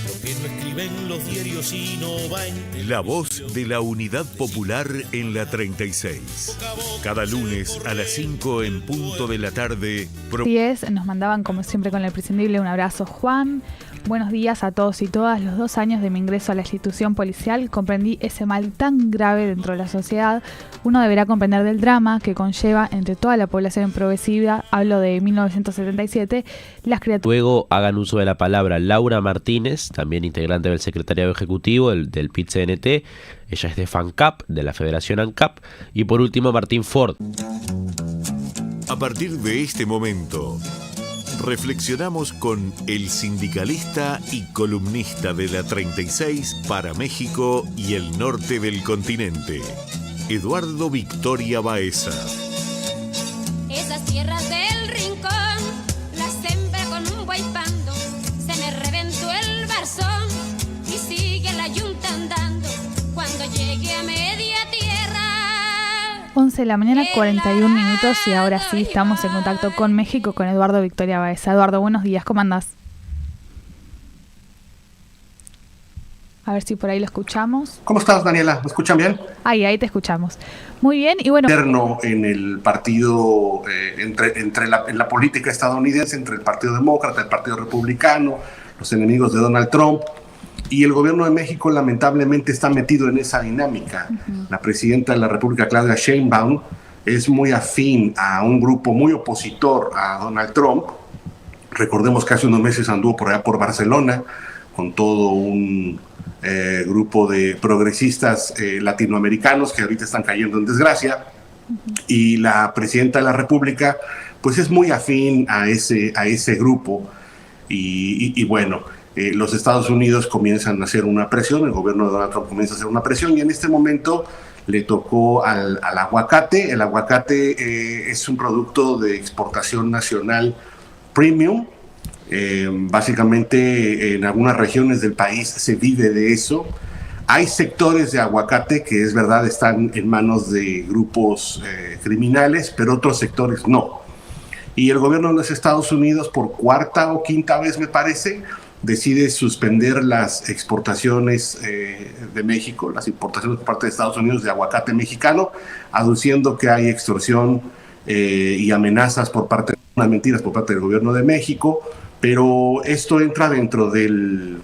M: lo que no escriben los diarios y no va en...
F: La voz de la Unidad Popular en la 36. Cada lunes a las 5 en punto de la tarde.
C: Así es, nos mandaban como siempre con el prescindible un abrazo, Juan. Buenos días a todos y todas. Los 2 años de mi ingreso a la institución policial comprendí ese mal tan grave dentro de la sociedad. Uno deberá comprender del drama que conlleva entre toda la población progresiva, hablo de 1977, las criaturas...
D: Luego hagan uso de la palabra Laura Martínez, también integrante del secretariado ejecutivo del PIT-CNT. Ella es de FANCAP, de la Federación ANCAP. Y por último, Martín Ford.
F: A partir de este momento, reflexionamos con el sindicalista y columnista de la 36 para México y el norte del continente, Eduardo Victoria Baeza.
U: Esas tierras del rincón las sembré con un guaypando, se me reventó el barzón y sigue la yunta andando cuando llegue a media tierra.
C: 11 de la mañana, 41 minutos y ahora sí estamos en contacto con México con Eduardo Victoria Baeza. Eduardo, buenos días, ¿cómo andás? A ver si por ahí lo escuchamos.
V: ¿Cómo estás, Daniela? ¿Me escuchan bien?
C: Ahí te escuchamos. Muy bien, y bueno...
V: En el partido, en la política estadounidense, entre el Partido Demócrata, el Partido Republicano, los enemigos de Donald Trump, y el gobierno de México lamentablemente está metido en esa dinámica. Uh-huh. La presidenta de la República, Claudia Sheinbaum, es muy afín a un grupo muy opositor a Donald Trump. Recordemos que hace unos meses anduvo por allá por Barcelona con todo un grupo de progresistas latinoamericanos que ahorita están cayendo en desgracia. Uh-huh. Y la presidenta de la República pues es muy afín a ese grupo y bueno, los Estados Unidos comienzan a hacer una presión, el gobierno de Donald Trump comienza a hacer una presión y en este momento le tocó al aguacate. El aguacate es un producto de exportación nacional premium. Básicamente en algunas regiones del país se vive de eso. Hay sectores de aguacate que es verdad están en manos de grupos criminales, pero otros sectores no. Y el gobierno de los Estados Unidos por 4ª o 5ª vez me parece decide suspender las exportaciones de México, las importaciones por parte de Estados Unidos de aguacate mexicano, aduciendo que hay extorsión y amenazas unas mentiras por parte del gobierno de México, pero esto entra dentro del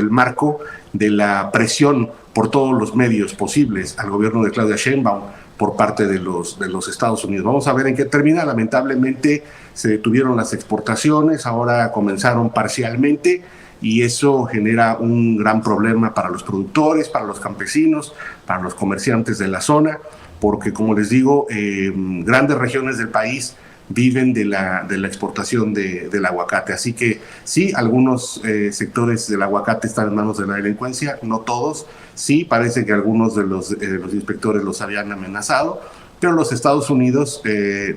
V: marco de la presión por todos los medios posibles al gobierno de Claudia Sheinbaum por parte de los Estados Unidos. Vamos a ver en qué termina. Lamentablemente se detuvieron las exportaciones, ahora comenzaron parcialmente y eso genera un gran problema para los productores, para los campesinos, para los comerciantes de la zona, porque como les digo, grandes regiones del país viven de la exportación del aguacate. Así que sí, algunos sectores del aguacate están en manos de la delincuencia, no todos. Sí, parece que algunos de los inspectores los habían amenazado, pero los Estados Unidos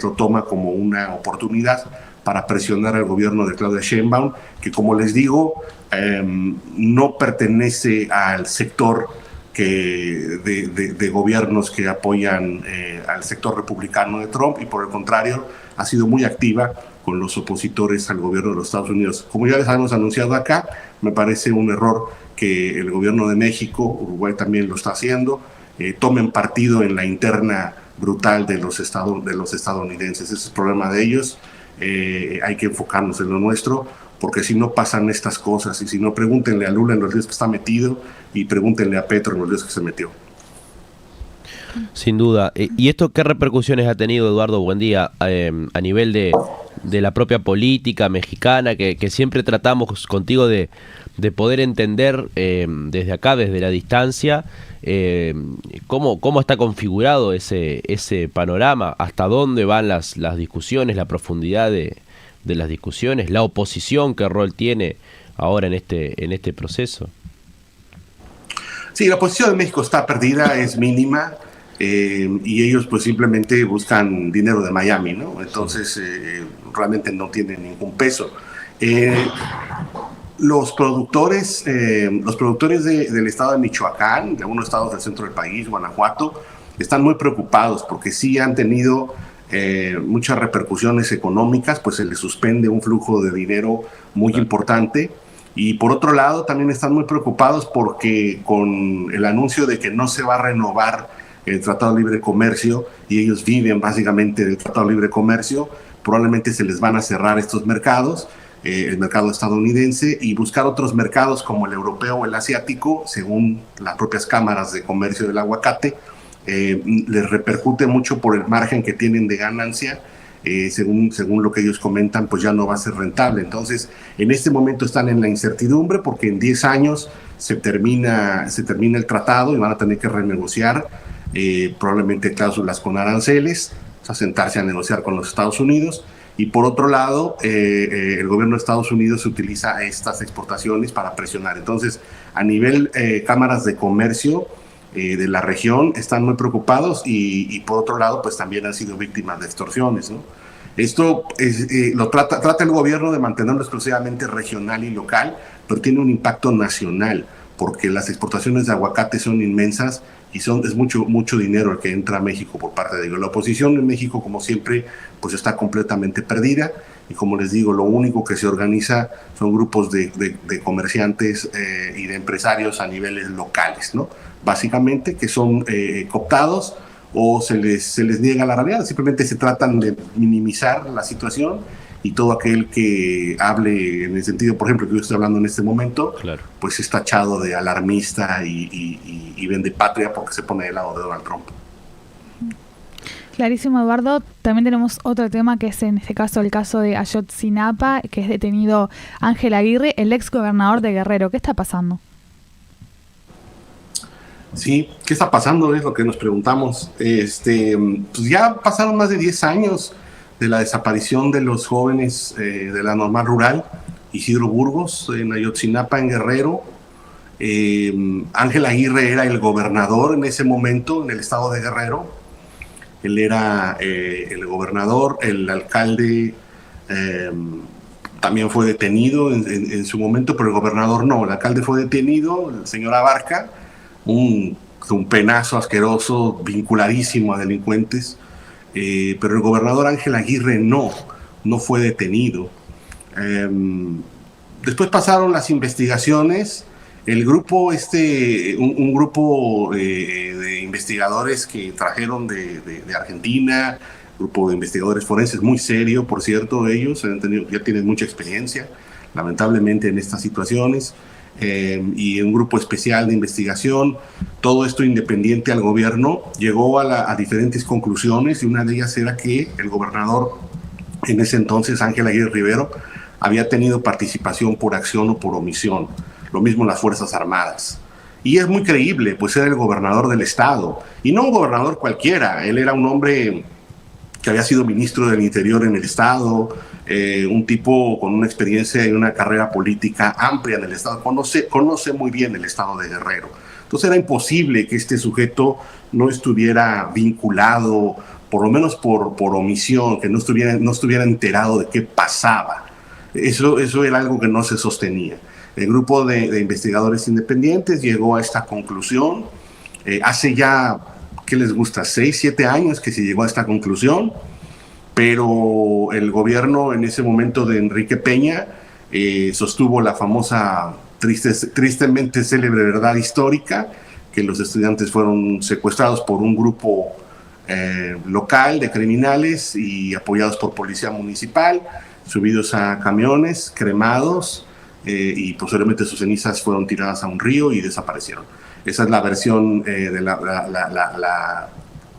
V: lo toma como una oportunidad para presionar al gobierno de Claudia Sheinbaum, que como les digo, no pertenece al sector de gobiernos que apoyan al sector republicano de Trump, y por el contrario ha sido muy activa con los opositores al gobierno de los Estados Unidos. Como ya les hemos anunciado acá, me parece un error que el gobierno de México, Uruguay también lo está haciendo, tomen partido en la interna brutal de los estadounidenses. Ese es el problema de ellos. Hay que enfocarnos en lo nuestro, porque si no pasan estas cosas, y si no, pregúntenle a Lula en los líos que está metido y pregúntenle a Petro en los líos que se metió.
D: Sin duda. ¿Y esto qué repercusiones ha tenido, Eduardo? Buen día. A nivel de la propia política mexicana, que siempre tratamos contigo de poder entender desde acá, desde la distancia, cómo está configurado ese panorama, hasta dónde van las discusiones, la profundidad de las discusiones, la oposición, qué rol tiene ahora en este proceso.
V: Sí, la oposición de México está perdida, es mínima, y ellos pues simplemente buscan dinero de Miami, ¿no? Entonces realmente no tienen ningún peso. Los productores del estado de Michoacán, de algunos estados del centro del país, Guanajuato, están muy preocupados porque sí han tenido muchas repercusiones económicas, pues se les suspende un flujo de dinero muy importante. Y por otro lado también están muy preocupados porque con el anuncio de que no se va a renovar el Tratado de Libre Comercio, y ellos viven básicamente del Tratado de Libre Comercio, probablemente se les van a cerrar estos mercados, el mercado estadounidense, y buscar otros mercados como el europeo o el asiático, según las propias cámaras de comercio del aguacate. Les repercute mucho por el margen que tienen de ganancia. Según lo que ellos comentan, pues ya no va a ser rentable. Entonces, en este momento están en la incertidumbre porque en 10 años se termina el tratado y van a tener que renegociar probablemente cláusulas con aranceles, o sea, sentarse a negociar con los Estados Unidos. Y por otro lado, el gobierno de Estados Unidos utiliza estas exportaciones para presionar. Entonces, a nivel cámaras de comercio de la región están muy preocupados, y por otro lado pues también han sido víctimas de extorsiones, ¿no? Esto lo trata el gobierno de mantenerlo exclusivamente regional y local, pero tiene un impacto nacional porque las exportaciones de aguacate son inmensas y es mucho dinero el que entra a México por parte de ellos. La oposición en México, como siempre, pues está completamente perdida, y como les digo, lo único que se organiza son grupos de comerciantes y de empresarios a niveles locales, ¿no? Básicamente, que son cooptados o se les niega la realidad. Simplemente se tratan de minimizar la situación, y todo aquel que hable en el sentido, por ejemplo, que yo estoy hablando en este momento, claro, pues es tachado de alarmista y vende patria porque se pone del lado de Donald Trump.
C: Clarísimo, Eduardo. También tenemos otro tema, que es en este caso el caso de Ayotzinapa, que es detenido Ángel Aguirre, el ex gobernador de Guerrero. ¿Qué está pasando?
V: Sí, ¿qué está pasando? Es lo que nos preguntamos. Pues ya pasaron más de 10 años de la desaparición de los jóvenes de la normal rural Isidro Burgos en Ayotzinapa, en Guerrero. Ángel Aguirre era el gobernador en ese momento en el estado de Guerrero. Él era el gobernador. El alcalde también fue detenido en su momento, pero el gobernador no. El alcalde fue detenido, el señor Abarca, un penazo asqueroso, vinculadísimo a delincuentes, pero el gobernador Ángel Aguirre no fue detenido. Después pasaron las investigaciones. El grupo, un grupo de investigadores que trajeron de Argentina, grupo de investigadores forenses muy serio, por cierto, ellos ya tienen mucha experiencia, lamentablemente, en estas situaciones, y un grupo especial de investigación, todo esto independiente al gobierno, llegó a diferentes conclusiones, y una de ellas era que el gobernador, en ese entonces, Ángel Aguirre Rivero, había tenido participación por acción o por omisión. Lo mismo las Fuerzas Armadas. Y es muy creíble, pues era el gobernador del estado, y no un gobernador cualquiera. Él era un hombre que había sido ministro del Interior en el estado, un tipo con una experiencia y una carrera política amplia en el estado, conoce muy bien el estado de Guerrero. Entonces era imposible que este sujeto no estuviera vinculado, por lo menos por omisión, que no estuviera enterado de qué pasaba. Eso era algo que no se sostenía. El grupo de investigadores independientes llegó a esta conclusión. Hace ya, ¿qué les gusta? 6, 7 años que se llegó a esta conclusión, pero el gobierno en ese momento de Enrique Peña sostuvo la famosa, tristemente célebre verdad histórica, que los estudiantes fueron secuestrados por un grupo local de criminales y apoyados por policía municipal, subidos a camiones, cremados, y posteriormente sus cenizas fueron tiradas a un río y desaparecieron. Esa es la versión de la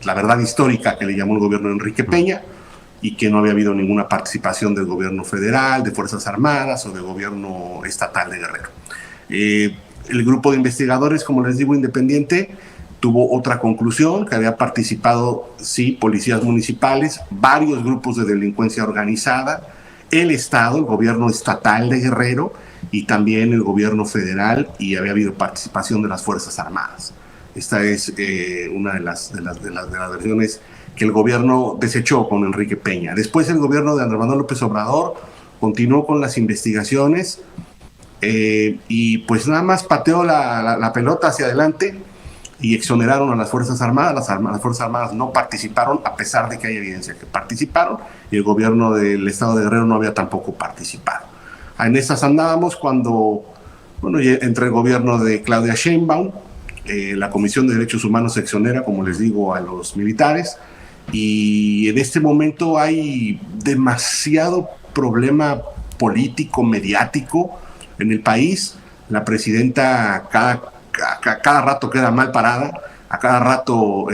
V: verdad histórica que le llamó el gobierno de Enrique Peña, y que no había habido ninguna participación del gobierno federal, de Fuerzas Armadas o del gobierno estatal de Guerrero. El grupo de investigadores, como les digo, independiente, tuvo otra conclusión, que había participado, sí, policías municipales, varios grupos de delincuencia organizada, el Estado, el gobierno estatal de Guerrero, y también el gobierno federal, y había habido participación de las Fuerzas Armadas. Esta es una de las versiones que el gobierno desechó con Enrique Peña. Después el gobierno de Andrés Manuel López Obrador continuó con las investigaciones, y pues nada más pateó la pelota hacia adelante y exoneraron a las Fuerzas Armadas. Las Fuerzas Armadas no participaron, a pesar de que hay evidencia que participaron, y el gobierno del Estado de Guerrero no había tampoco participado. En esas andábamos cuando, entre el gobierno de Claudia Sheinbaum, la Comisión de Derechos Humanos se exonera, como les digo, a los militares, y en este momento hay demasiado problema político, mediático en el país. La presidenta cada rato queda mal parada, a cada rato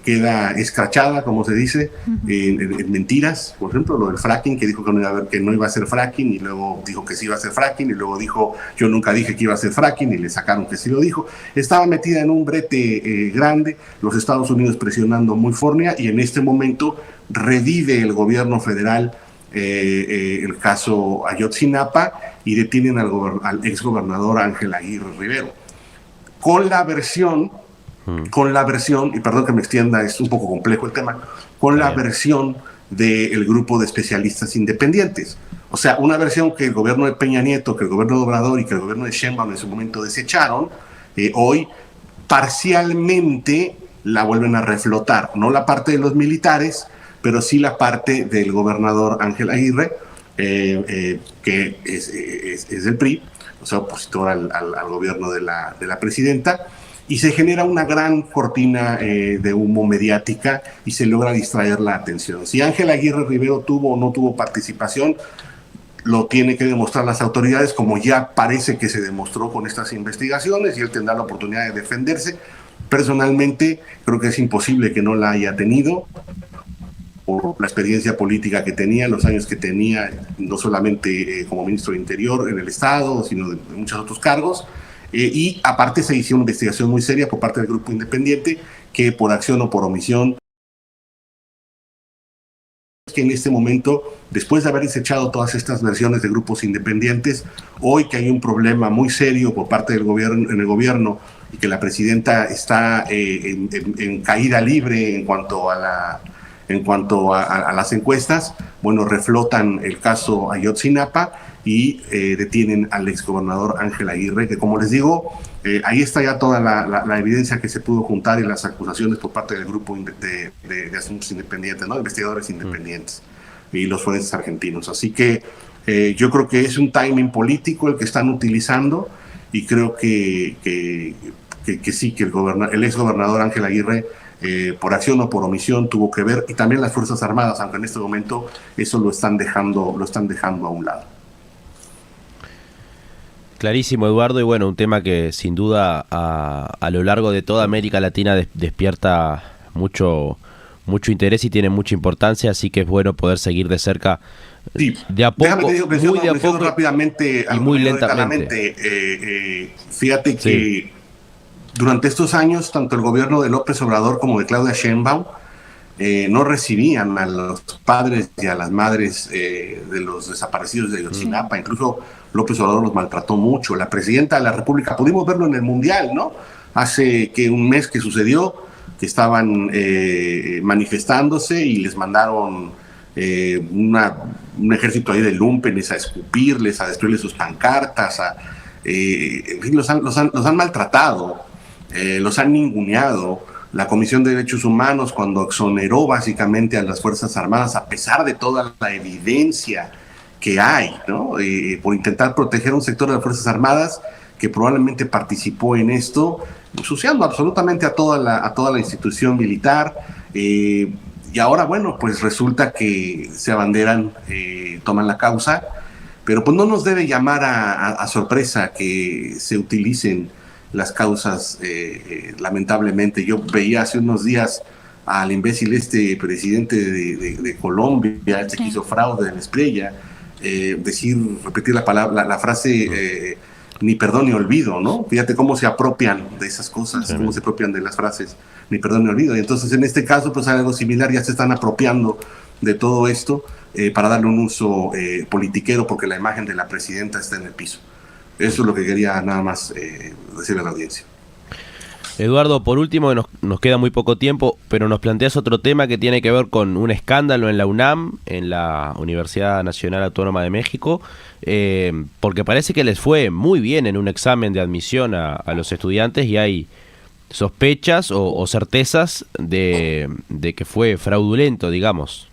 V: queda escrachada, como se dice, en mentiras. Por ejemplo, lo del fracking, que dijo que no iba a ser fracking, y luego dijo que sí iba a ser fracking, y luego dijo, yo nunca dije que iba a ser fracking, y le sacaron que sí lo dijo. Estaba metida en un brete grande, los Estados Unidos presionando muy fuerte, y en este momento revive el gobierno federal el caso Ayotzinapa, y detienen al exgobernador Ángel Aguirre Rivero. Con la versión, y perdón que me extienda, es un poco complejo el tema, con la versión del grupo de especialistas independientes. O sea, una versión que el gobierno de Peña Nieto, que el gobierno de Obrador y que el gobierno de Sheinbaum en su momento desecharon, hoy parcialmente la vuelven a reflotar. No la parte de los militares, pero sí la parte del gobernador Ángel Aguirre, que es del PRI, o sea, opositor al gobierno de la presidenta, y se genera una gran cortina de humo mediática y se logra distraer la atención. Si Ángel Aguirre Rivero tuvo o no tuvo participación, lo tiene que demostrar las autoridades, como ya parece que se demostró con estas investigaciones, y él tendrá la oportunidad de defenderse. Personalmente, creo que es imposible que no la haya tenido, por la experiencia política que tenía, los años que tenía, no solamente como ministro de Interior en el Estado, sino de muchos otros cargos. Y aparte se hizo una investigación muy seria por parte del grupo independiente, que por acción o por omisión, que en este momento, después de haber desechado todas estas versiones de grupos independientes, hoy que hay un problema muy serio por parte del gobierno, en el gobierno, y que la presidenta está en caída libre en cuanto a las encuestas, bueno, reflotan el caso Ayotzinapa y detienen al exgobernador Ángel Aguirre, que, como les digo, ahí está ya toda la evidencia que se pudo juntar y las acusaciones por parte del grupo de asuntos independientes, ¿no? Investigadores independientes y los forenses argentinos. Así que Yo creo que es un timing político el que están utilizando y creo que sí, que el exgobernador Ángel Aguirre, por acción o por omisión, tuvo que ver, y también las Fuerzas Armadas, aunque en este momento eso lo están dejando a un lado.
D: Clarísimo, Eduardo, y bueno, un tema que sin duda a lo largo de toda América Latina despierta mucho interés y tiene mucha importancia, así que es bueno poder seguir de cerca,
V: sí,
D: de a poco,
V: muy de a poco, rápidamente
D: y muy lentamente.
V: Fíjate que durante estos años, tanto el gobierno de López Obrador como de Claudia Sheinbaum no recibían a los padres y a las madres de los desaparecidos de Ayotzinapa. Incluso López Obrador los maltrató mucho. La presidenta de la República, pudimos verlo en el Mundial, ¿no? Hace un mes que sucedió, que estaban manifestándose y les mandaron un ejército ahí de lumpenes a escupirles, a destruirles sus pancartas, en fin, los han maltratado, los han ninguneado. La Comisión de Derechos Humanos, cuando exoneró básicamente a las Fuerzas Armadas, a pesar de toda la evidencia que hay, ¿no? Por intentar proteger a un sector de las Fuerzas Armadas que probablemente participó en esto, ensuciando absolutamente a toda la institución militar. Y ahora, bueno, pues resulta que se abanderan, toman la causa, pero pues no nos debe llamar a sorpresa que se utilicen las causas, lamentablemente. Yo veía hace unos días al imbécil presidente de Colombia, que hizo fraude en Espriella, repetir la frase ni perdón ni olvido, ¿no? Fíjate cómo se apropian de esas cosas, sí, cómo se apropian de las frases ni perdón ni olvido. Y entonces en este caso pues hay algo similar, ya se están apropiando de todo esto para darle un uso politiquero, porque la imagen de la presidenta está en el piso. Eso es lo que quería nada más decirle a la audiencia.
D: Eduardo, por último, nos queda muy poco tiempo, pero nos planteas otro tema que tiene que ver con un escándalo en la UNAM, en la Universidad Nacional Autónoma de México, porque parece que les fue muy bien en un examen de admisión a los estudiantes y hay sospechas o certezas de que fue fraudulento, digamos.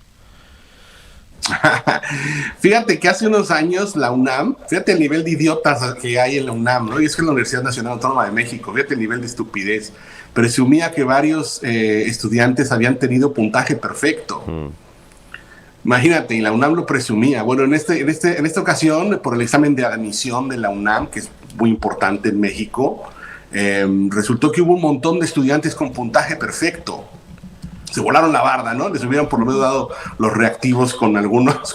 V: Fíjate que hace unos años la UNAM, fíjate el nivel de idiotas que hay en la UNAM, ¿no? Y es que es la Universidad Nacional Autónoma de México, fíjate el nivel de estupidez. Presumía que varios estudiantes habían tenido puntaje perfecto. Imagínate, y la UNAM lo presumía. Bueno, en esta ocasión, por el examen de admisión de la UNAM, que es muy importante en México, resultó que hubo un montón de estudiantes con puntaje perfecto. Se volaron la barda, ¿no? Les hubieran por lo menos dado los reactivos con algunos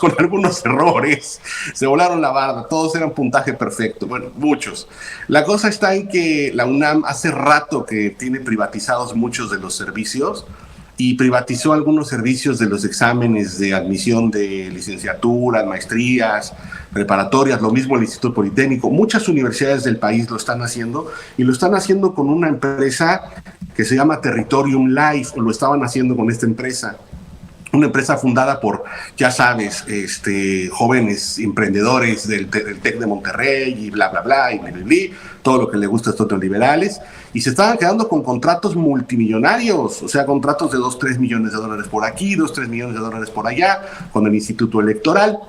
V: errores. Se volaron la barda, todos eran puntaje perfecto, bueno, muchos. La cosa está en que la UNAM hace rato que tiene privatizados muchos de los servicios y privatizó algunos servicios de los exámenes de admisión de licenciaturas, maestrías, preparatorias, lo mismo el Instituto Politécnico. Muchas universidades del país lo están haciendo y lo están haciendo con una empresa que se llama Territorium Life, o lo estaban haciendo con esta empresa. Una empresa fundada por, ya sabes, jóvenes emprendedores del TEC de Monterrey y bla, bla, bla, y bla, bla, bla, todo lo que le gusta a estos neoliberales, y se estaban quedando con contratos multimillonarios, o sea, contratos de $2-3 millones por aquí, $2-3 millones por allá, con el Instituto Electoral.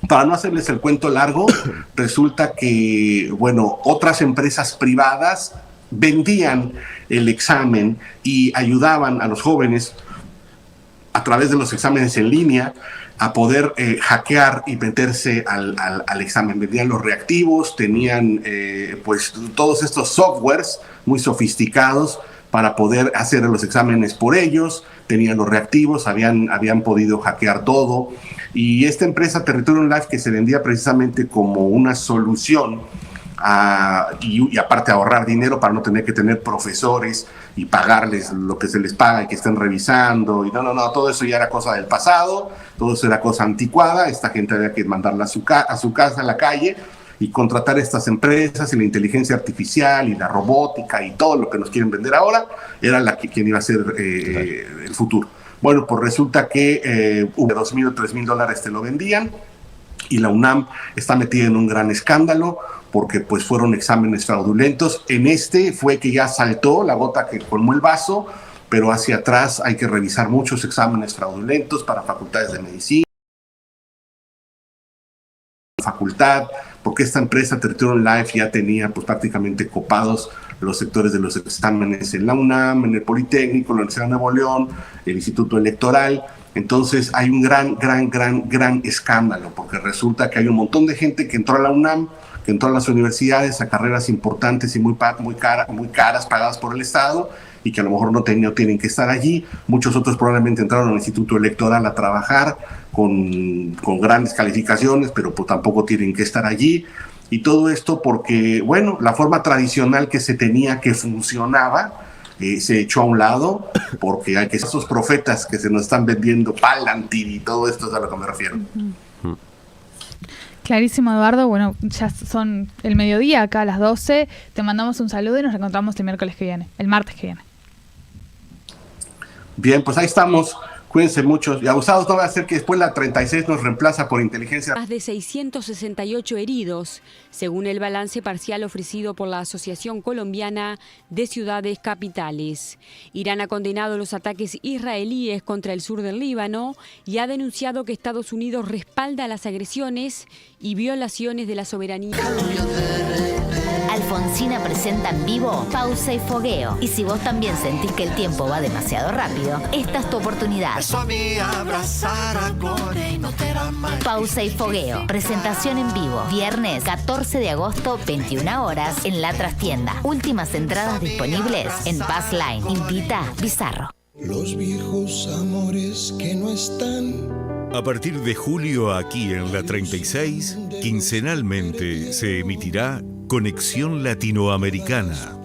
V: Para no hacerles el cuento largo, resulta que, bueno, otras empresas privadas vendían el examen y ayudaban a los jóvenes a través de los exámenes en línea a poder hackear y meterse al examen. Vendían los reactivos, tenían pues todos estos softwares muy sofisticados para poder hacer los exámenes por ellos, tenían los reactivos, habían podido hackear todo. Y esta empresa Territorium Life, que se vendía precisamente como una solución y aparte ahorrar dinero para no tener que tener profesores y pagarles lo que se les paga y que estén revisando, y no, todo eso ya era cosa del pasado, todo eso era cosa anticuada. Esta gente había que mandarla a su casa, a la calle, y contratar estas empresas, y la inteligencia artificial y la robótica y todo lo que nos quieren vender ahora era quien iba a ser el futuro. Bueno, pues resulta que $2,000 o $3,000 te lo vendían, y la UNAM está metida en un gran escándalo porque pues fueron exámenes fraudulentos. En fue que ya saltó la gota que colmó el vaso, pero hacia atrás hay que revisar muchos exámenes fraudulentos para facultades de medicina. facultad, porque esta empresa Territorial Life ya tenía pues prácticamente copados los sectores de los exámenes en la UNAM, en el Politécnico, la Universidad de Nuevo León, el Instituto Electoral. Entonces hay un gran escándalo, porque resulta que hay un montón de gente que entró a la UNAM, que entró a las universidades a carreras importantes y muy caras, pagadas por el Estado, y que a lo mejor no tienen que estar allí. Muchos otros probablemente entraron al Instituto Electoral a trabajar con grandes calificaciones, pero pues tampoco tienen que estar allí. Y todo esto porque, bueno, la forma tradicional que se tenía, que funcionaba, se echó a un lado, porque hay que esos profetas que se nos están vendiendo, Palantir y todo esto es a lo que me refiero.
C: Clarísimo, Eduardo. Bueno, ya son el mediodía, acá a las 12. Te mandamos un saludo y nos reencontramos el martes que viene.
V: Bien, pues ahí estamos. Cuídense mucho. Y abusados, no va a ser que después la 36 nos reemplaza por inteligencia.
G: Más de 668 heridos, según el balance parcial ofrecido por la Asociación Colombiana de Ciudades Capitales. Irán ha condenado los ataques israelíes contra el sur del Líbano y ha denunciado que Estados Unidos respalda las agresiones y violaciones de la soberanía.
K: Alfonsina presenta en vivo Pausa y Fogueo. Y si vos también sentís que el tiempo va demasiado rápido, esta es tu oportunidad. Pausa y Fogueo. Presentación en vivo. Viernes 14 de agosto, 21 horas, en La Trastienda. Últimas entradas disponibles en Pass Line. Invita Bizarro.
A: Los viejos amores que no están.
F: A partir de julio, aquí en la 36, quincenalmente se emitirá Conexión Latinoamericana,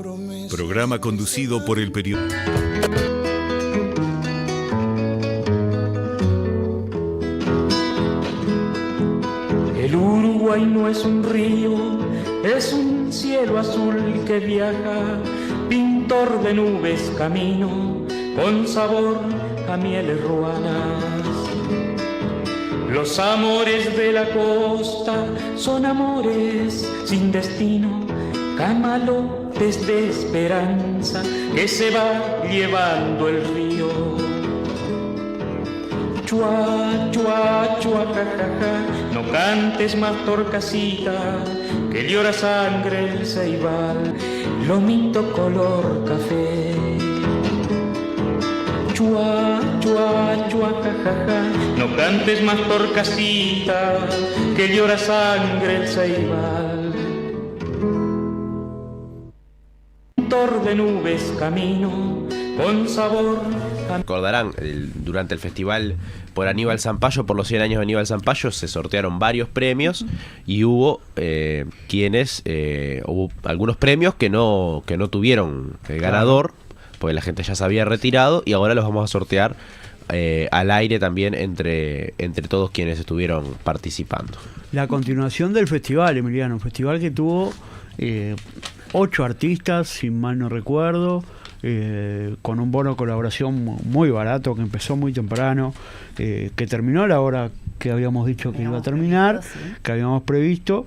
F: programa conducido por el periodista.
E: El Uruguay no es un río, es un cielo azul que viaja, pintor de nubes camino, con sabor a mieles ruanas. Los amores de la costa son amores sin destino, camalotes de esperanza que se va llevando el río. Chua, chua, chua, jajaja, no cantes más torcasita, que llora sangre el ceibal, lomito color café. Chua, chua, chua, jajaja, no cantes más torcasita, que llora sangre el ceibal. Pintor de nubes camino, con sabor.
D: Recordarán, durante el festival por Aníbal Zampayo, por los 100 años de Aníbal Zampayo, se sortearon varios premios y hubo hubo algunos premios que no tuvieron ganador, porque la gente ya se había retirado, y ahora los vamos a sortear al aire también entre todos quienes estuvieron participando.
W: La continuación del festival, Emiliano, un festival que tuvo 8 artistas, si mal no recuerdo, con un bono de colaboración muy barato, que empezó muy temprano, que terminó a la hora que habíamos dicho que iba a terminar, que habíamos previsto.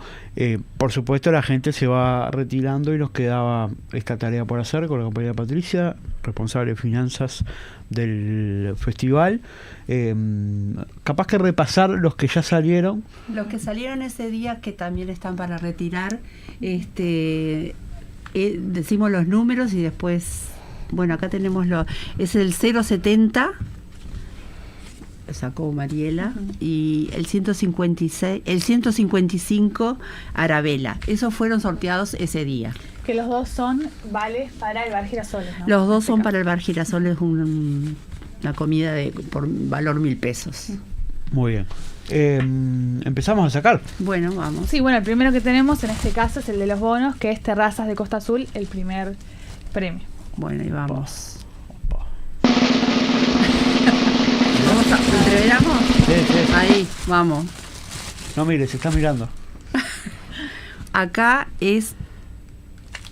W: Por supuesto, la gente se va retirando y nos quedaba esta tarea por hacer con la compañera Patricia, responsable de finanzas del festival. Capaz que repasar los que ya salieron.
X: Los que salieron ese día, que también están para retirar. Decimos los números y después, bueno, acá tenemos es el 070, sacó Mariela, y el 156, el 155 Arabela. Esos fueron sorteados ese día.
C: Que los dos son vales para el Bar Girasoles, ¿no?
X: Los dos son para el Bar Girasoles, una comida por valor 1.000 pesos.
W: Muy bien. Empezamos a sacar.
X: Bueno, vamos.
C: Sí, bueno, el primero que tenemos en este caso es el de los bonos, que es Terrazas de Costa Azul, el primer premio.
X: Bueno, y vamos. ¿Entreveramos?
W: Sí.
X: Ahí, vamos.
W: No mires, se está mirando.
X: Acá es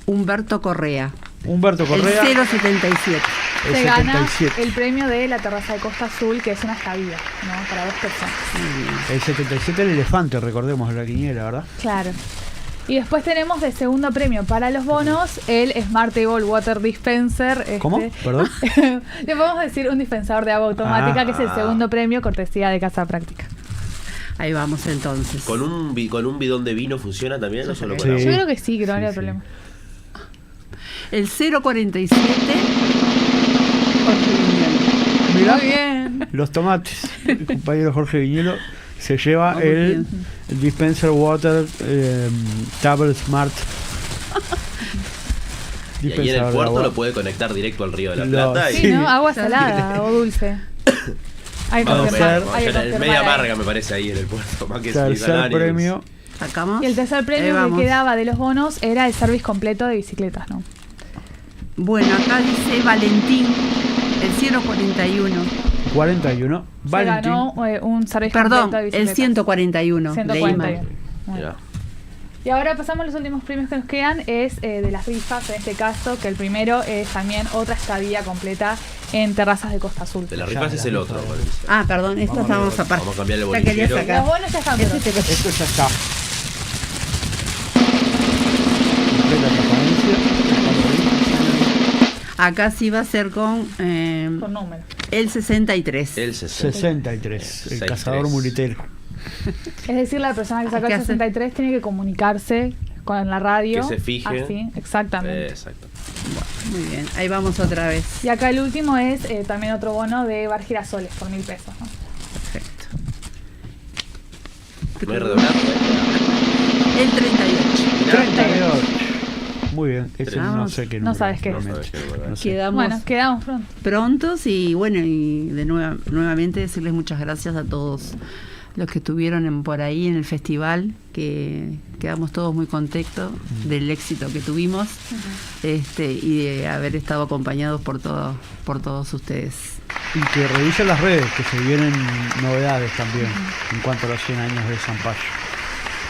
X: Humberto Correa.
W: Humberto Correa.
X: El 077.
C: Se gana el premio de la Terraza de Costa Azul, que es una estadía, ¿no? Para 2 personas.
W: El 77 el elefante, recordemos, la quiniela, ¿verdad?
C: Claro. Y después tenemos de segundo premio para los bonos el Smart Table Water Dispenser.
W: ¿Cómo? Perdón.
C: Le podemos decir un dispensador de agua automática, que es el segundo premio, cortesía de Casa Práctica.
X: Ahí vamos entonces.
D: ¿Con un bidón de vino funciona también o solo con
C: Yo
D: agua?
C: creo que sí, que no habría problema.
X: El 047.
W: Mirá,
C: Muy bien.
W: los tomates. El compañero Jorge Viñuelo se lleva el Dispenser Water Table Smart.
D: Y ahí en el puerto lo puede conectar directo al Río de la Plata.
C: Sí, ¿no? Agua salada o dulce. Hay que confirmar.
D: Es media amarga, me parece, ahí en el puerto. Más que
W: tercer premio.
X: Sacamos.
C: Y el tercer premio que quedaba de los bonos era el service completo de bicicletas, ¿no?
X: Bueno, acá dice Valentín, el 041.
W: 41.
C: Se
W: Valentín.
C: ganó un service
X: Perdón,
C: completo de bicicletas.
X: el 141.
C: 141.
W: Mira.
C: Y ahora pasamos a los últimos premios que nos quedan, es de las rifas en este caso, que el primero es también otra estadía completa en terrazas de Costa Azul.
D: De las rifas es el otro.
X: Ah, perdón, esto estábamos aparte.
D: Vamos a cambiar el
X: Ya quería
D: bolillero.
X: sacar.
C: Los bonos ya están.
W: Esto ya está.
X: Acá sí va a ser con
C: número.
X: el 63.
D: El
W: 63. El cazador muletero.
C: Es decir, la persona que sacó el 63 tiene que comunicarse con la radio.
D: Que se fije.
C: Así, exactamente.
D: Exacto.
X: Muy bien, ahí vamos otra vez.
C: Y acá el último es también otro bono de Bar Girasoles por 1.000 pesos, ¿no?
X: Perfecto.
D: No hay redoblar.
X: El 38.
W: Muy bien. Ese no sé qué número.
C: No sabes qué es.
W: No sé.
C: Quedamos
X: prontos y bueno, y nuevamente decirles muchas gracias a todos los que estuvieron por ahí en el festival, que quedamos todos muy contentos del éxito que tuvimos y de haber estado acompañados por todos ustedes.
W: Y que revisen las redes, que se vienen novedades también en cuanto a los 100 años de Zampayo.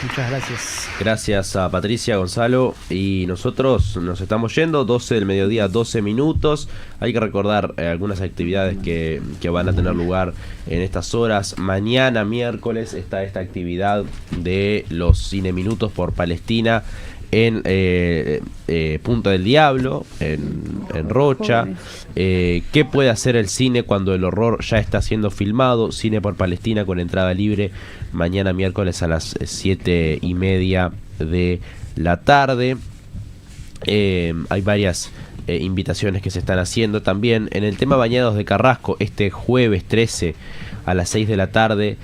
W: Muchas gracias.
D: Gracias a Patricia, Gonzalo. Y nosotros nos estamos yendo, 12 del mediodía, 12 minutos. Hay que recordar algunas actividades que van a tener lugar en estas horas. Mañana, miércoles, está esta actividad de los Cineminutos por Palestina en Punta del Diablo, en Rocha. ¿Qué puede hacer el cine cuando el horror ya está siendo filmado? Cine por Palestina con entrada libre mañana miércoles a las 7:30 de la tarde. Hay varias invitaciones que se están haciendo también. En el tema Bañados de Carrasco, este jueves 13 a las 6 de la tarde,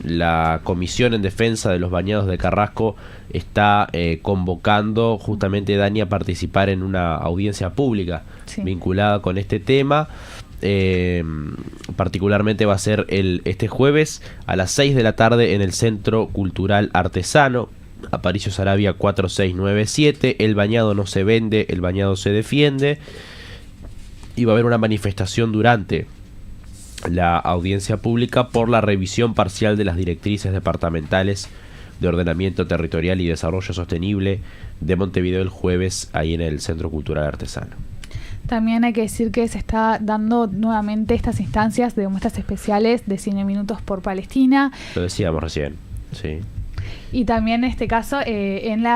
D: la Comisión en Defensa de los Bañados de Carrasco está convocando justamente, Dani, a participar en una audiencia pública vinculada con este tema. Particularmente va a ser este jueves a las 6 de la tarde en el Centro Cultural Artesano, Aparicio Saravia 4697. El bañado no se vende, el bañado se defiende. Y va a haber una manifestación durante la audiencia pública por la revisión parcial de las directrices departamentales de ordenamiento territorial y desarrollo sostenible de Montevideo el jueves ahí en el Centro Cultural Artesano.
C: También hay que decir que se está dando nuevamente estas instancias de muestras especiales de Cineminutos por Palestina.
D: Lo decíamos recién, sí.
C: Y también en este caso en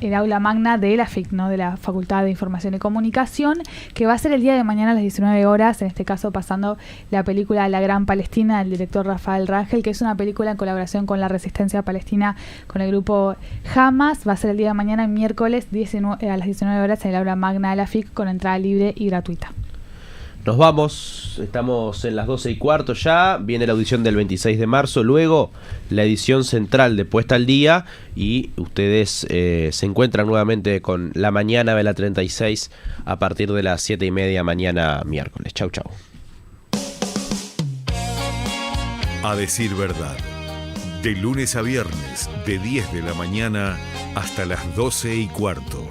C: el aula magna de la FIC, ¿no? De la Facultad de Información y Comunicación, que va a ser el día de mañana a las 19 horas, en este caso pasando la película La Gran Palestina del director Rafael Rangel, que es una película en colaboración con la Resistencia Palestina, con el grupo Hamas. Va a ser el día de mañana, miércoles a las 19 horas en el aula magna de la FIC, con entrada libre y gratuita.
D: Nos vamos, estamos en las 12:15 ya, viene la audición del 26 de marzo, luego la edición central de Puesta al Día y ustedes se encuentran nuevamente con La Mañana de la 36 a partir de las 7:30 mañana miércoles. Chau, chau.
F: A decir verdad, de lunes a viernes, de 10 de la mañana hasta las 12:15.